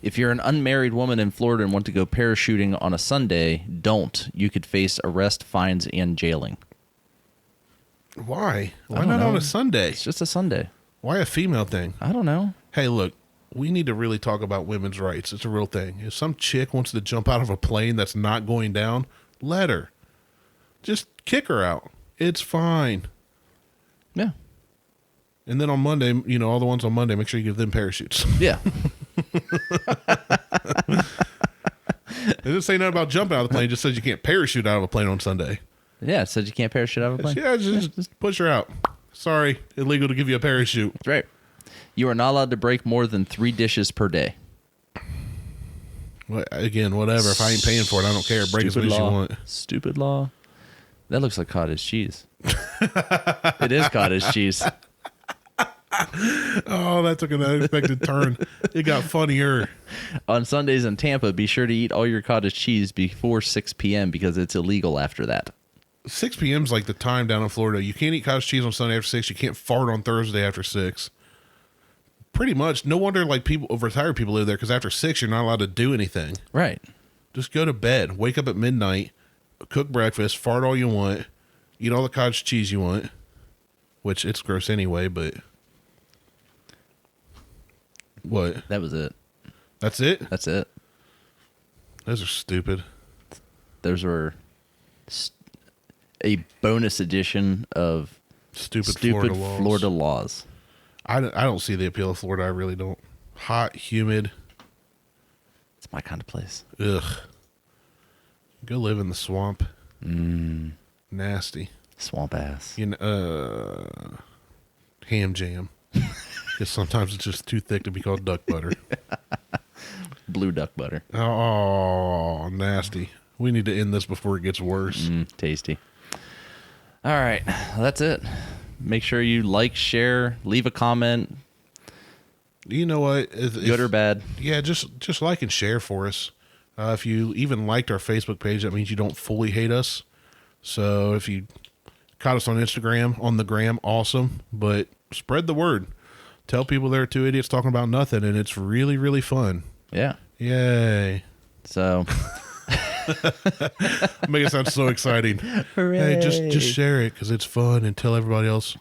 If you're an unmarried woman in Florida and want to go parachuting on a Sunday, don't. You could face arrest, fines, and jailing. Why? Why not on a Sunday? It's just a Sunday. Why a female thing? I don't know. Hey, look. We need to really talk about women's rights. It's a real thing. If some chick wants to jump out of a plane that's not going down, let her. Just kick her out. It's fine. Yeah. And then on Monday, all the ones on Monday, make sure you give them parachutes. Yeah. It doesn't say nothing about jumping out of the plane. It just says you can't parachute out of a plane on Sunday. Yeah, it says you can't parachute out of a plane. Yeah, just push her out. Sorry, illegal to give you a parachute. That's right. You are not allowed to break more than 3 dishes per day. Well, again, whatever. If I ain't paying for it, I don't care. Break as much as you want. Stupid law. That looks like cottage cheese. It is cottage cheese. Oh, that took an unexpected turn. It got funnier. On Sundays in Tampa, be sure to eat all your cottage cheese before 6 p.m. because it's illegal after that. 6 p.m. is like the time down in Florida. You can't eat cottage cheese on Sunday after 6. You can't fart on Thursday after 6. Pretty much. No wonder like retired people live there, because after 6 you're not allowed to do anything. Right. Just go to bed, wake up at midnight, cook breakfast, fart all you want, eat all the cottage cheese you want, which it's gross anyway, but what? That was it. That's it? That's it. Those are stupid. Those were a bonus edition of Stupid Florida laws. I don't see the appeal of Florida. I really don't. Hot, humid. It's my kind of place. Ugh. Go live in the swamp. Nasty. Swamp ass. Ham jam. Because sometimes it's just too thick to be called duck butter. Blue duck butter. Oh, nasty. We need to end this before it gets worse. Tasty. All right. Well, that's it. Make sure you like, share, leave a comment. You know what? Good or bad. Yeah, just like and share for us. If you even liked our Facebook page, that means you don't fully hate us. So if you caught us on Instagram, on the gram, awesome. But spread the word. Tell people there are 2 idiots talking about nothing, and it's really, really fun. Yeah. Yay. So... Make it sound so exciting. Hooray. Hey, just share it because it's fun, and tell everybody else.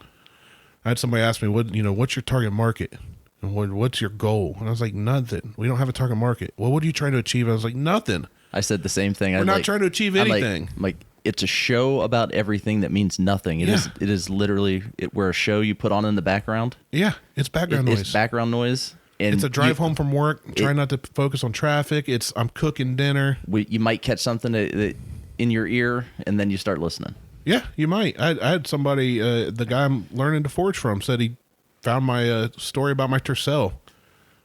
I had somebody ask me, what's your target market? And what's your goal? And I was like, nothing. We don't have a target market. Well, what are you trying to achieve? I was like, nothing. I said the same thing. We're not trying to achieve anything. Like it's a show about everything that means nothing. It is literally we're a show you put on in the background. Yeah, it's background noise. It's background noise. And it's a drive home from work. Try not to focus on traffic. I'm cooking dinner. You might catch something that in your ear, and then you start listening. Yeah, you might. I had somebody, the guy I'm learning to forge from, said he found my story about my tercel.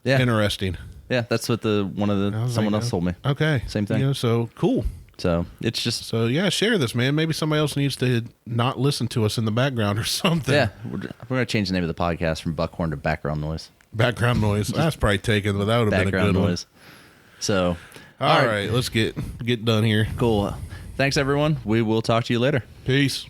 Yeah, interesting. Yeah, that's what someone else told me. Okay, same thing. So cool. So it's just share this, man. Maybe somebody else needs to not listen to us in the background or something. Yeah, we're gonna change the name of the podcast from Buckhorn to Background Noise. Background noise. That's probably taken, but that would have been a good noise. So, all right, let's get done here. Cool. Thanks, everyone. We will talk to you later. Peace.